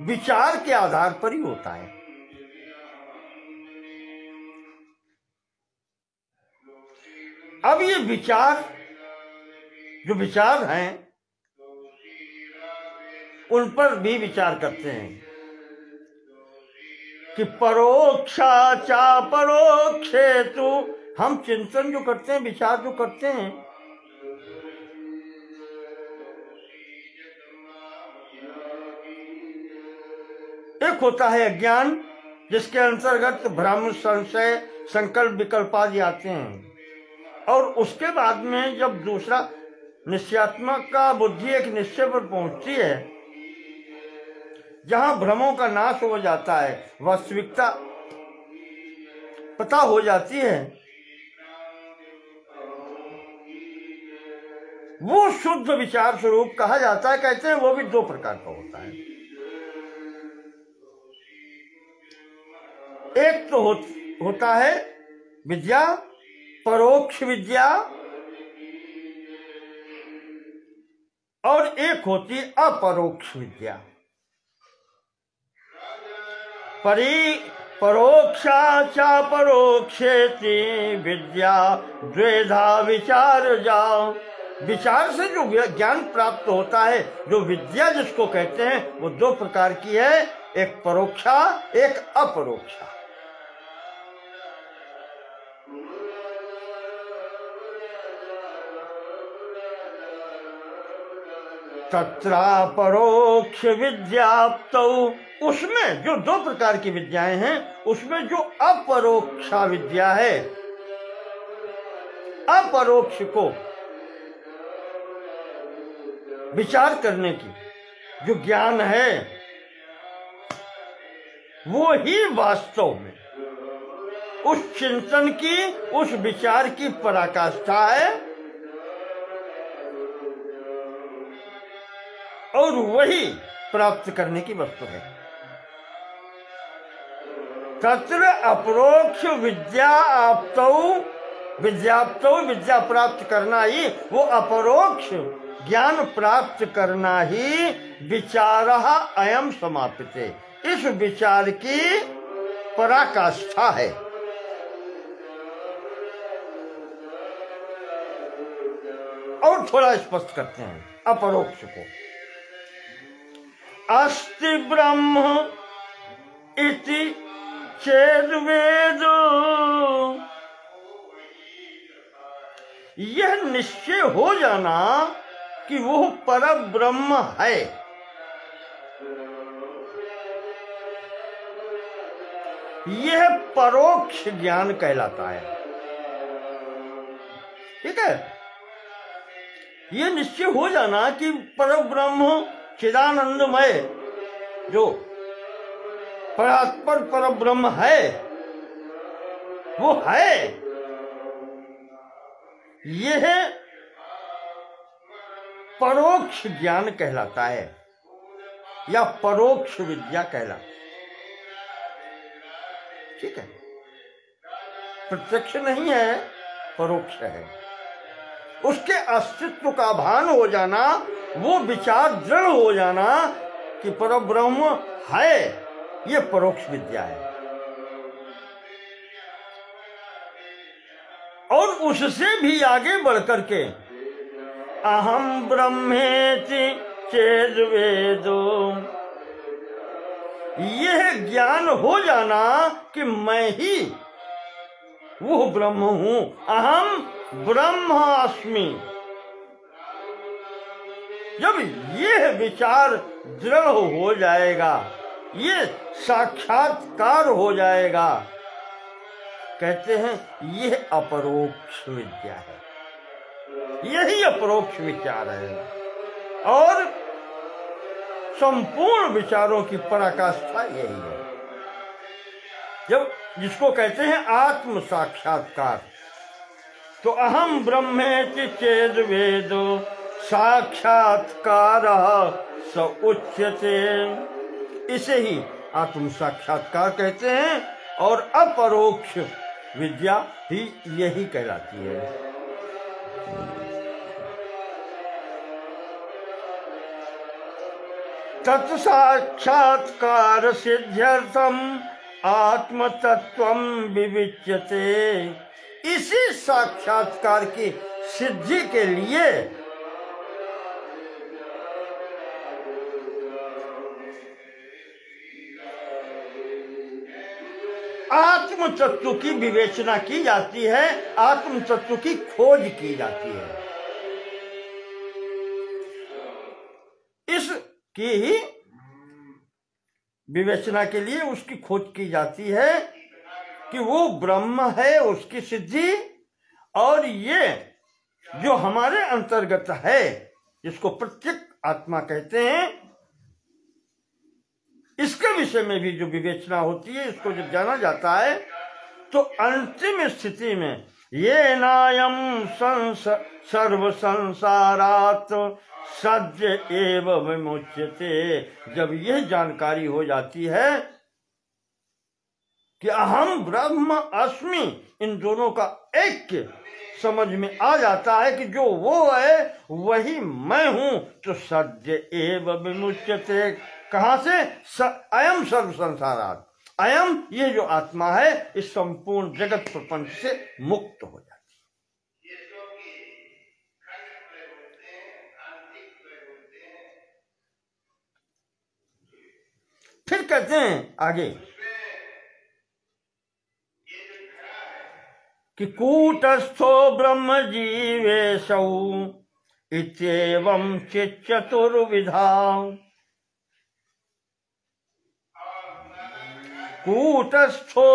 विचार के आधार पर ही होता है। अब ये विचार, जो विचार हैं, उन पर भी विचार करते हैं कि परोक्षा चा परोक्षे तु, हम चिंतन जो करते हैं, विचार जो करते हैं, एक होता है अज्ञान, जिसके अंतर्गत भ्रम, संशय, संकल्प, विकल्प आदि आते हैं। और उसके बाद में जब दूसरा निश्चयात्मक का बुद्धि एक निश्चय पर पहुंचती है, जहां भ्रमों का नाश हो जाता है, वास्तविकता पता हो जाती है, वो शुद्ध विचार स्वरूप कहा जाता है। कहते हैं वो भी दो प्रकार का होता है। एक तो होता है विद्या, परोक्ष विद्या, और एक होती है अपरोक्ष विद्या। परोक्षा चा परोक्षेति विद्या द्वेधा विचार जाओ। विचार से जो ज्ञान प्राप्त होता है, जो विद्या जिसको कहते हैं, वो दो प्रकार की है, एक परोक्षा, एक अपरोक्षा। तत्रा परोक्ष विद्याप्तौ, उसमें जो दो प्रकार की विद्याएं हैं, उसमें जो अपरोक्षा विद्या है, अपरोक्ष को विचार करने की जो ज्ञान है वो ही वास्तव में उस चिंतन की, उस विचार की पराकाष्ठा है और वही प्राप्त करने की वस्तु है। तत्र अपरोक्ष विद्याप्तौ विद्या प्राप्त करना ही, वो अपरोक्ष ज्ञान प्राप्त करना ही विचारः अयम समाप्यते, इस विचार की पराकाष्ठा है। और थोड़ा स्पष्ट करते हैं अपरोक्ष को। अस्ति ब्रह्म इति चेद वेदो, यह निश्चय हो जाना कि वो पर ब्रह्म है, यह परोक्ष ज्ञान कहलाता है। ठीक है, यह निश्चय हो जाना कि पर ब्रह्म चिदानंदमय जो परात्पर पर ब्रह्म है वो है, यह परोक्ष ज्ञान कहलाता है या परोक्ष विद्या कहलाता है। ठीक है, प्रत्यक्ष नहीं है, परोक्ष है। उसके अस्तित्व का भान हो जाना, वो विचार दृढ़ हो जाना कि परब्रह्म है, ये परोक्ष विद्या है। और उससे भी आगे बढ़कर के अहम ब्रह्मेति चेद वेदो, यह ज्ञान हो जाना कि मैं ही वो ब्रह्म हूं, अहम ब्रह्मास्मि। जब यह विचार दृढ़ हो जाएगा, ये साक्षात्कार हो जाएगा, कहते हैं यह अपरोक्ष विद्या है, यही अपरोक्ष विचार है। और संपूर्ण विचारों की पराकाष्ठा यही है, जब जिसको कहते हैं आत्म साक्षात्कार। तो अहम ब्रह्मेति चेद वेदो साक्षात्कार स उच्यते, इसे ही आत्म साक्षात्कार कहते हैं और अपरोक्ष विद्या ही यही कहलाती है। तत्साक्षात्कार सिद्ध्यर्थम आत्म तत्वम विविच्यते, इसी साक्षात्कार की सिद्धि के लिए आत्म तत्व की विवेचना की जाती है, आत्म तत्व की खोज की जाती है। इसकी ही विवेचना के लिए उसकी खोज की जाती है कि वो ब्रह्म है, उसकी सिद्धि। और ये जो हमारे अंतर्गत है, जिसको प्रत्येक आत्मा कहते हैं, इसके विषय में भी जो विवेचना होती है, इसको जब जाना जाता है, तो अंतिम स्थिति में ये नायम सर्व संसारात सद्य एव विमुच्यते, जब यह जानकारी हो जाती है कि अहम ब्रह्म अस्मि, इन दोनों का ऐक्य समझ में आ जाता है कि जो वो है वही मैं हूं, तो सद्य एव विमुच्यते। कहां से? अयम सर्व संसारात, अयम ये जो आत्मा है इस संपूर्ण जगत प्रपंच से मुक्त हो जाती है। फिर कहते हैं आगे कि कूटस्थो ब्रह्म जीवेशौ इत्येवं चिच्चतुर्विधा, कूटस्थो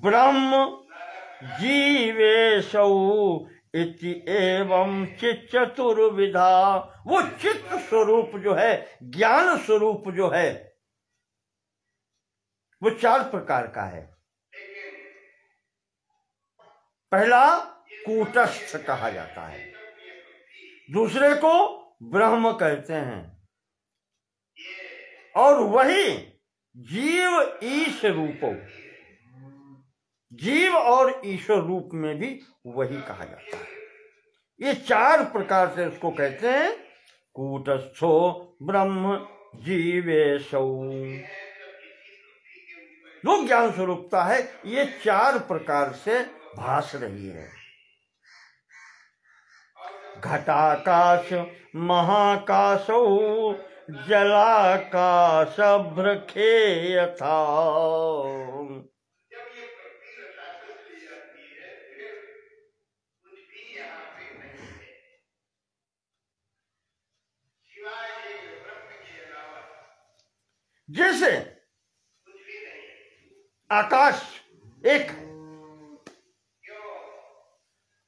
ब्रह्म जीवेशौ इति एवं चित चतुर्विधा। वो चित्त स्वरूप जो है, ज्ञान स्वरूप जो है, वो 4 प्रकार का है। पहला कूटस्थ कहा जाता है, दूसरे को ब्रह्म कहते हैं, और वही जीव ईश रूपो, जीव और ईश्वर रूप में भी वही कहा जाता है। ये 4 प्रकार से उसको कहते हैं। कूटस्थो ब्रह्म जीवेशौ, जो ज्ञान स्वरूपता है, ये 4 प्रकार से भास रही है। घटाकाश महाकाशौ जलाकाश भ्रखे यथा। जैसे आकाश एक,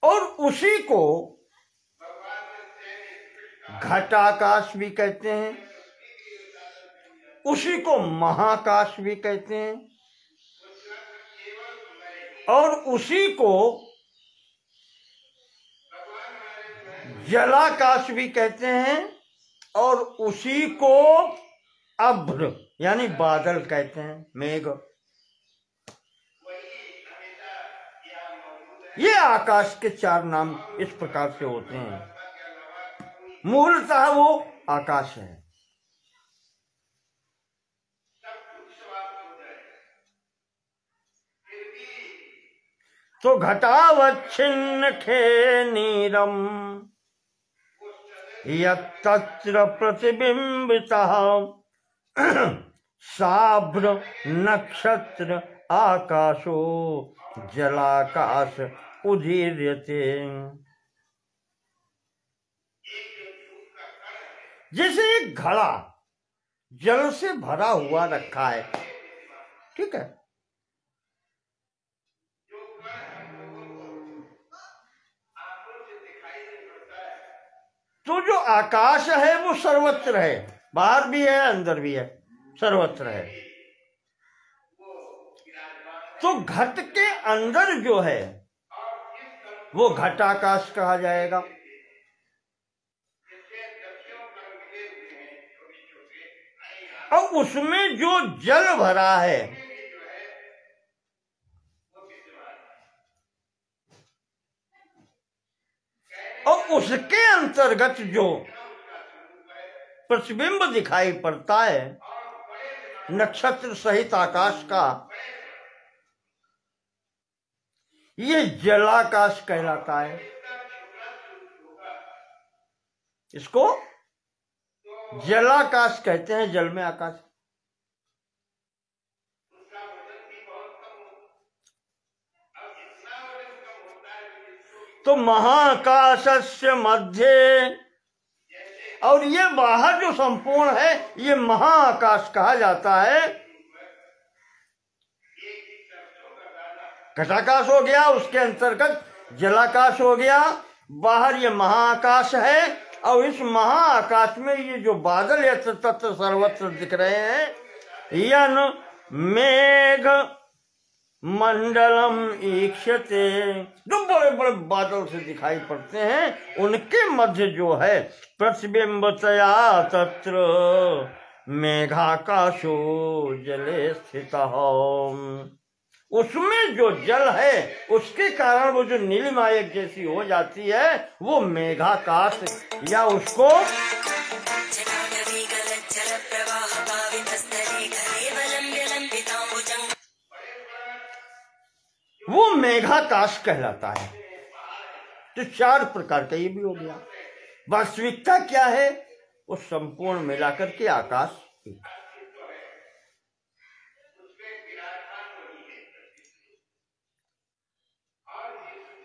और उसी को घटाकाश भी कहते हैं, उसी को महाकाश भी कहते हैं, और उसी को जलाकाश भी कहते हैं, और उसी को अभ्र यानी बादल कहते हैं, मेघ। ये आकाश के 4 नाम इस प्रकार से होते हैं। मूलतः वो आकाश है। तो घटावच्छिन्न खे नीरम यत्र प्रतिबिंबितः साभ्र नक्षत्र आकाशो जलाकाश उदीर्यते। जैसे एक घड़ा जल से भरा हुआ रखा है, ठीक है, तो जो आकाश है वो सर्वत्र है, बाहर भी है अंदर भी है, सर्वत्र है। तो घट के अंदर जो है वो घटाकाश कहा जाएगा। और उसमें जो जल भरा है और उसके अंतर्गत जो प्रतिबिंब दिखाई पड़ता है नक्षत्र सहित आकाश का, ये जलाकाश कहलाता है। इसको जलाकाश कहते हैं, जल में आकाश। तो महाकाशस्य मध्य, और ये बाहर जो संपूर्ण है ये महाआकाश कहा जाता है। घटाकाश हो गया, उसके अंतर्गत जलाकाश हो गया, बाहर ये महाआकाश है। और इस महाआकाश में ये जो बादल या तत्व सर्वत्र दिख रहे हैं, यन मेघ मंडलम ईक्षते, जो बड़े बड़े बादल से दिखाई पड़ते हैं, उनके मध्य जो है प्रतिबिंबतया तत्र मेघाकाशो जले स्थितः, उसमें जो जल है उसके कारण वो जो नीलिमा एक जैसी हो जाती है वो मेघाकाश, या उसको वो मेघाकाश कहलाता है। तो 4 प्रकार का ये भी हो गया। वास्तविकता क्या है? वो संपूर्ण मिलाकर के आकाश एक।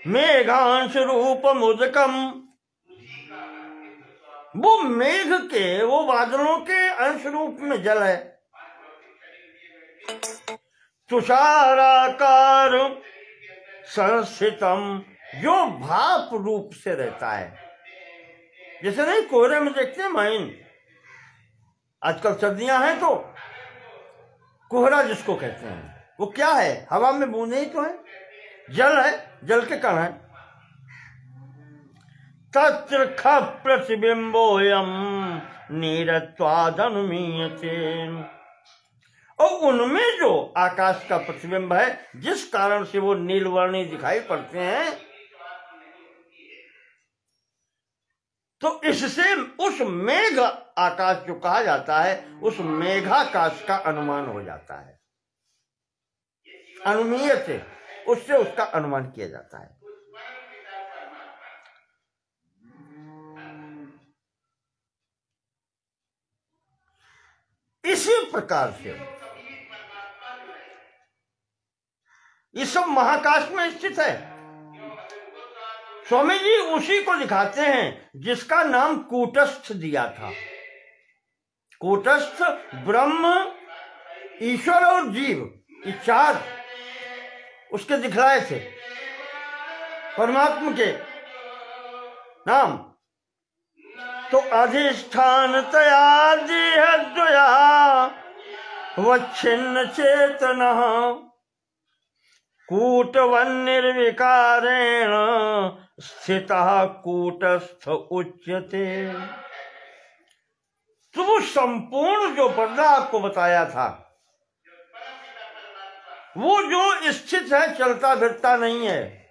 मेघांश रूप मुदकम, वो मेघ के, वो बादलों के अंश रूप में जल है। तुषाराकार संस्थितम जो भाप रूप से रहता है। जैसे नहीं कोहरे में देखते हैं माइन, आजकल सर्दियां हैं तो कोहरा जिसको कहते हैं, वो क्या है? हवा में बूंदे ही तो है, जल है, जल के कण है। तत्र ख प्रतिबिंबोयम नीरत्वादनुमीयते। और उनमें जो आकाश का प्रतिबिंब है, जिस कारण से वो नीलवर्णी दिखाई पड़ते हैं, तो इससे उस मेघ आकाश जो कहा जाता है, उस मेघाकाश का अनुमान हो जाता है। अनुमीय से उससे उसका अनुमान किया जाता है। इसी प्रकार से ये सब महाकाश में स्थित है। स्वामी जी उसी को दिखाते हैं जिसका नाम कूटस्थ दिया था। कूटस्थ ब्रह्म, ईश्वर और जीव, ये चार उसके दिखलाए थे परमात्मा के नाम। तो अधिष्ठान तया देहद्वया वच्छिन्न चेतना कूटवन्निर्विकारेण स्थितः कूटस्थ उच्यते। तो वो संपूर्ण जो पर्दा आपको बताया था, वो जो स्थित है, चलता फिरता नहीं है।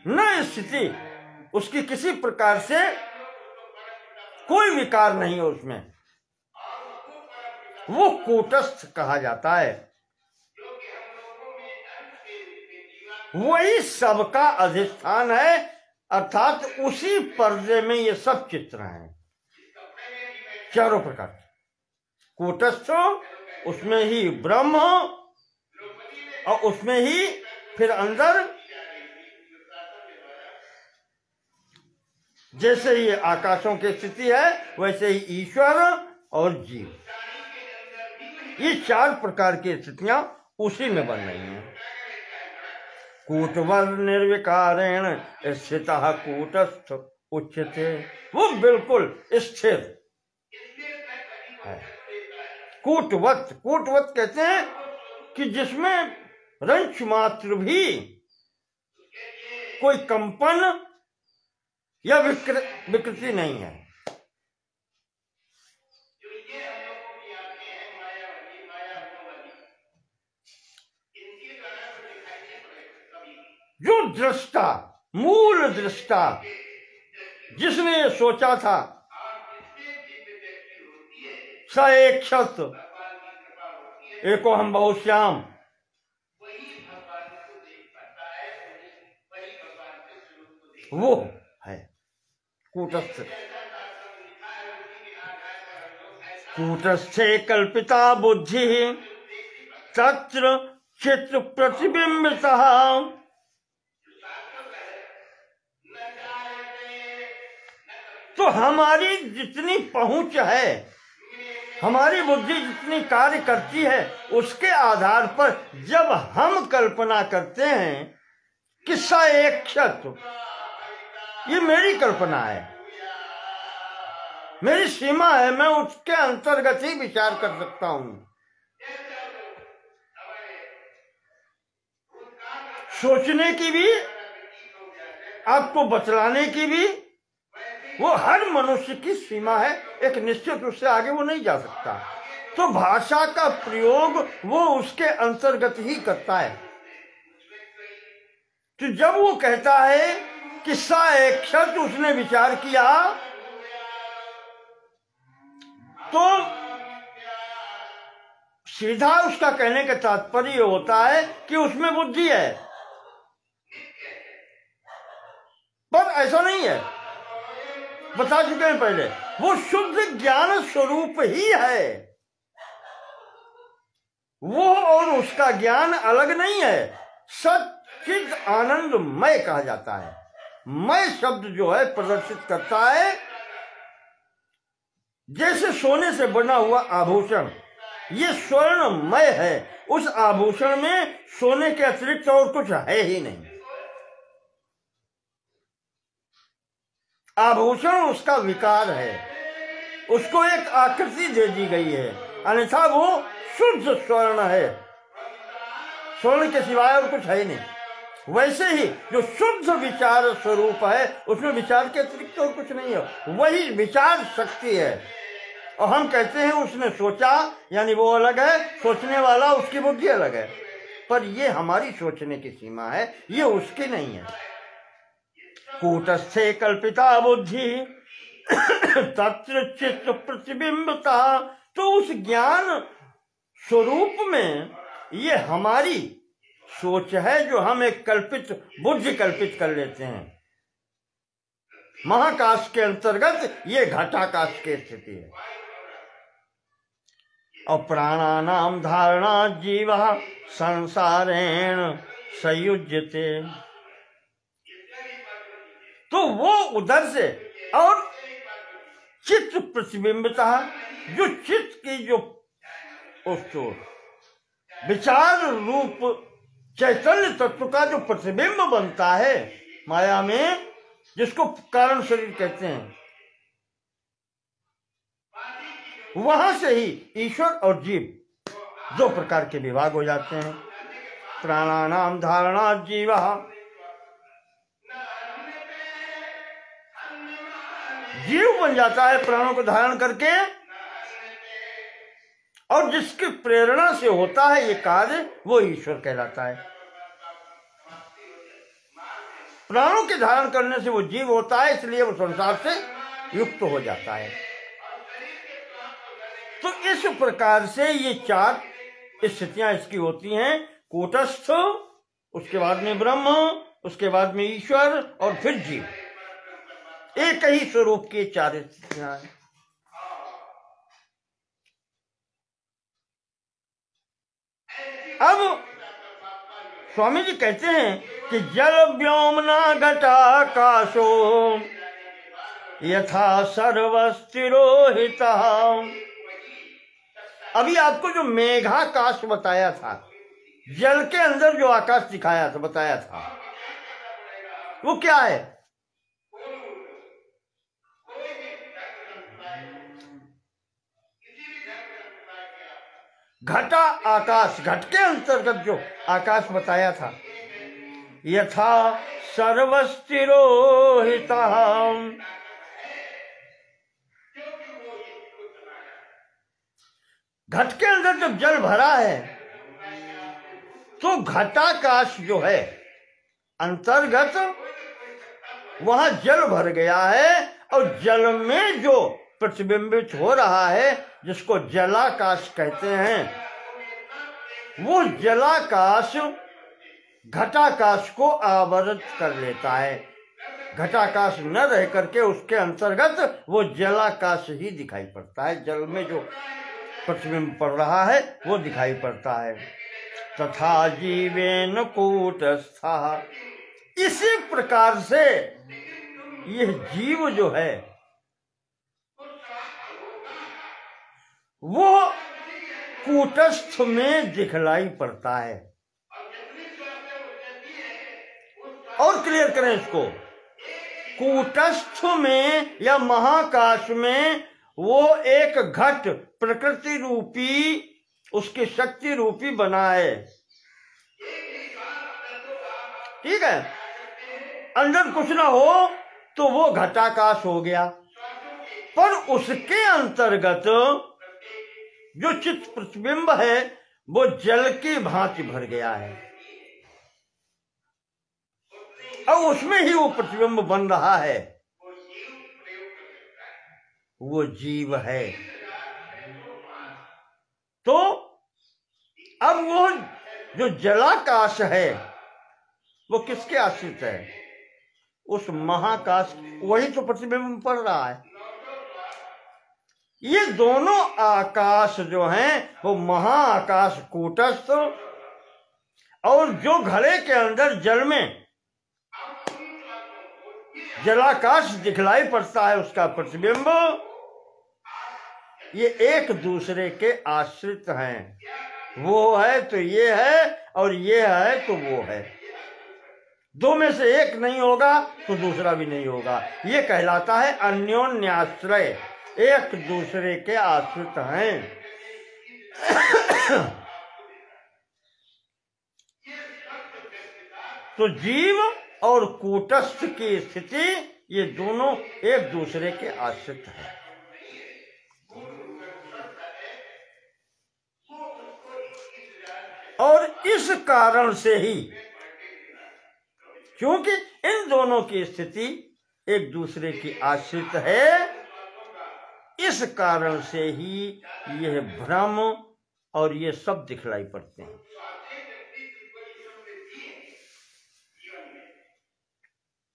न स्थिति उसकी किसी प्रकार से कोई विकार नहीं है उसमें, वो कूटस्थ कहा जाता है। वही सबका अधिष्ठान है, अर्थात उसी पर्दे में ये सब चित्र हैं, चारों प्रकार। कूटस्थ, उसमें ही ब्रह्म, और उसमें ही फिर अंदर जैसे ही आकाशों की स्थिति है, वैसे ही ईश्वर और जीव, ये चार प्रकार की स्थितियां उसी में बन रही हैं। कूटवल निर्विकारेण स्थितः कूटस्थ उच्यते। वो बिल्कुल स्थिर है। कूटवत, कूटवत कहते हैं कि जिसमें रंच मात्र भी कोई कंपन या विकृति नहीं है। जो दृष्टा, मूल दृष्टा, जिसने ये सोचा था, स एक क्षत एको हम बहुश्याम, वो है कूटस्थ। कूटस्थे कल्पिता बुद्धि तत्र चित्र प्रतिबिंबितः। तो हमारी जितनी पहुंच है, हमारी बुद्धि जितनी कार्य करती है, उसके आधार पर जब हम कल्पना करते हैं कि स एक क्षत, ये मेरी कल्पना है, मेरी सीमा है, मैं उसके अंतर्गत ही विचार कर सकता हूं। सोचने की भी, आपको बतलाने की भी, वो हर मनुष्य की सीमा है, एक निश्चित, उससे आगे वो नहीं जा सकता। तो भाषा का प्रयोग वो उसके अंतर्गत ही करता है। तो जब वो कहता है कि स एक क्षत उसने विचार किया, तो सीधा उसका कहने का तात्पर्य होता है कि उसमें बुद्धि है। पर ऐसा नहीं है, बता चुके हैं पहले, वो शुद्ध ज्ञान स्वरूप ही है। वो और उसका ज्ञान अलग नहीं है। सच्चिद आनंदमय कहा जाता है। मय शब्द जो है प्रदर्शित करता है जैसे सोने से बना हुआ आभूषण, ये स्वर्णमय है, उस आभूषण में सोने के अतिरिक्त और कुछ है ही नहीं। आभूषण उसका विकार है, उसको एक आकृति दे दी गई है, अन्यथा वो शुद्ध स्वर्ण है, स्वर्ण के सिवाय और कुछ है नहीं। वैसे ही जो शुद्ध विचार स्वरूप है उसमें विचार के अतिरिक्त और कुछ नहीं है, वही विचार शक्ति है। और हम कहते हैं उसने सोचा, यानी वो अलग है, सोचने वाला उसकी बुद्धि अलग है, पर ये हमारी सोचने की सीमा है, ये उसकी नहीं है। कूटस्थे कल्पिता बुद्धि तत्र चित्त प्रतिबिंबता, तो उस ज्ञान स्वरूप में ये हमारी सोच है जो हम एक कल्पित बुद्धि कल्पित कर लेते हैं। महाकाश के अंतर्गत ये घटाकाश की स्थिति है। और प्राणानाम धारणा जीवा संसारेण संयुज्यते, तो वो उधर से, और चित्त प्रतिबिंबता, जो चित्त की जो उसको विचार रूप चैतन्य तत्व का जो प्रतिबिंब बनता है माया में, जिसको कारण शरीर कहते हैं, वहां से ही ईश्वर और जीव दो प्रकार के विभाग हो जाते हैं। प्राणानाम धारणा जीवा, जीव बन जाता है प्राणों को धारण करके, और जिसकी प्रेरणा से होता है ये कार्य वो ईश्वर कहलाता है। प्राणों के धारण करने से वो जीव होता है, इसलिए वो संसार से युक्त हो जाता है। तो इस प्रकार से ये चार स्थितियां इसकी होती हैं। कूटस्थ, उसके बाद में ब्रह्म, उसके बाद में ईश्वर, और फिर जीव। एक ही स्वरूप की चार स्थितियां हैं। अब स्वामी जी कहते हैं कि जल व्योमना घटाकाशो यथा सर्वस्थिरोहिता। अभी आपको जो मेघाकाश बताया था, जल के अंदर जो आकाश दिखाया था, बताया था, वो क्या है? घटा आकाश, घट के अंतर्गत जो आकाश बताया था, यथा सर्वस्थिरोहिता। घट के अंदर जब जल भरा है तो घटाकाश जो है अंतर्गत, वहां जल भर गया है, और जल में जो प्रतिबिंबित हो रहा है, जिसको जलाकाश कहते हैं, वो जलाकाश घटाकाश को आवृत कर लेता है। घटाकाश न रह करके उसके अंतर्गत वो जलाकाश ही दिखाई पड़ता है। जल में जो प्रतिबिंब पड़ रहा है वो दिखाई पड़ता है। तथा जीवेन कूटस्था, इसी प्रकार से यह जीव जो है वो कूटस्थ में दिखलाई पड़ता है। और क्लियर करें इसको, कूटस्थ में या महाकाश में वो एक घट प्रकृति रूपी, उसकी शक्ति रूपी बना है। ठीक है, अंदर कुछ ना हो तो वो घटाकाश हो गया, पर उसके अंतर्गत जो चित्त प्रतिबिंब है वो जल की भांति भर गया है, और उसमें ही वो प्रतिबिंब बन रहा है, वो जीव है। तो अब वो जो जलाकाश है वो किसके आश्रित है? उस महाकाश, वही तो प्रतिबिंब पड़ रहा है। ये दोनों आकाश जो हैं वो महाआकाश कूटस्थ, और जो घड़े के अंदर जल में जलाकाश दिखलाई पड़ता है उसका प्रतिबिंब, ये एक दूसरे के आश्रित हैं। वो है तो ये है और ये है तो वो है। दो में से एक नहीं होगा तो दूसरा भी नहीं होगा। ये कहलाता है अन्योन्याश्रय, एक दूसरे के आश्रित हैं। तो जीव और कूटस्थ की स्थिति, ये दोनों एक दूसरे के आश्रित हैं। और इस कारण से ही, क्योंकि इन दोनों की स्थिति एक दूसरे की आश्रित है, इस कारण से ही यह भ्रम और ये सब दिखलाई पड़ते हैं।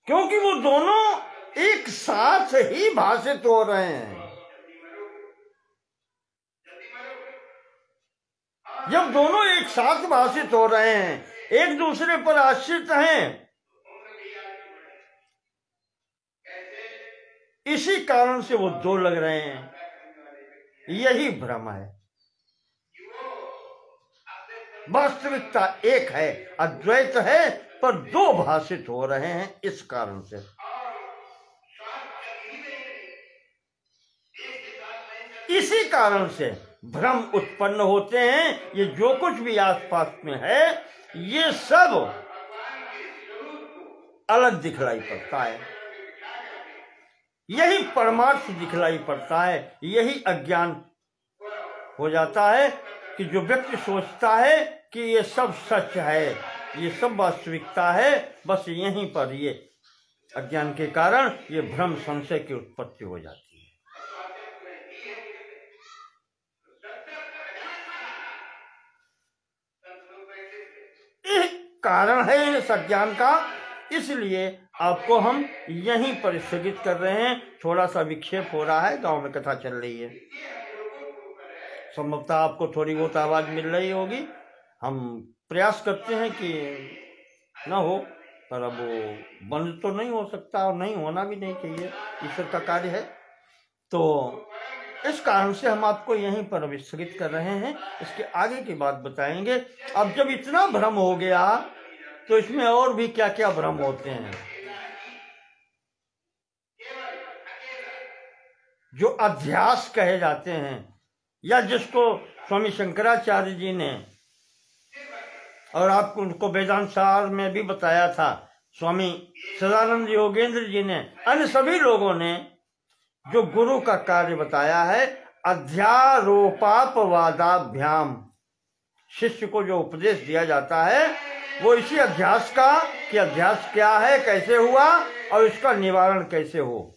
क्योंकि वो दोनों एक साथ ही भाषित हो रहे हैं। जब दोनों एक साथ भाषित हो रहे हैं, एक दूसरे पर आश्रित हैं, इसी कारण से वो दो लग रहे हैं। यही भ्रम है। वास्तविकता एक है, अद्वैत है, पर दो भाषित हो रहे हैं इस कारण से। इसी कारण से भ्रम उत्पन्न होते हैं। ये जो कुछ भी आसपास में है, ये सब अलग दिखलाई पड़ता है। यही परमार्थ दिखलाई पड़ता है। यही अज्ञान हो जाता है कि जो व्यक्ति सोचता है कि ये सब सच है, ये सब वास्तविकता है, बस यहीं पर ये अज्ञान के कारण ये भ्रम संशय की उत्पत्ति हो जाती है। कारण है इस अज्ञान का, इसलिए आपको हम यहीं पर स्थगित कर रहे हैं। थोड़ा सा विक्षेप हो रहा है, गांव में कथा चल रही है, संभवतः आपको थोड़ी बहुत आवाज मिल रही होगी। हम प्रयास करते हैं कि न हो, पर अब वो बंद तो नहीं हो सकता और नहीं होना भी नहीं चाहिए, ईश्वर का कार्य है। तो इस कारण से हम आपको यहीं पर अब स्थगित कर रहे हैं। इसके आगे की बात बताएंगे। अब जब इतना भ्रम हो गया तो इसमें और भी क्या क्या भ्रम होते हैं। जो अध्यास कहे जाते हैं, या जिसको स्वामी शंकराचार्य जी ने, और आपको उनको वेदांत सार में भी बताया था, स्वामी सदानंद योगेंद्र जी ने, अन्य सभी लोगों ने जो गुरु का कार्य बताया है, अध्यारोपापवादाभ्याम, शिष्य को जो उपदेश दिया जाता है वो इसी अध्यास का, कि अध्यास क्या है, कैसे हुआ और इसका निवारण कैसे हो।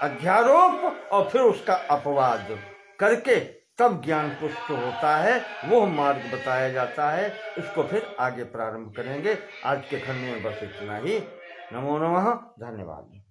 अध्यारोप और फिर उसका अपवाद करके तब ज्ञान पुष्ट होता है, वो मार्ग बताया जाता है। उसको फिर आगे प्रारंभ करेंगे। आज के खंड में बस इतना ही। नमो नमः, धन्यवाद।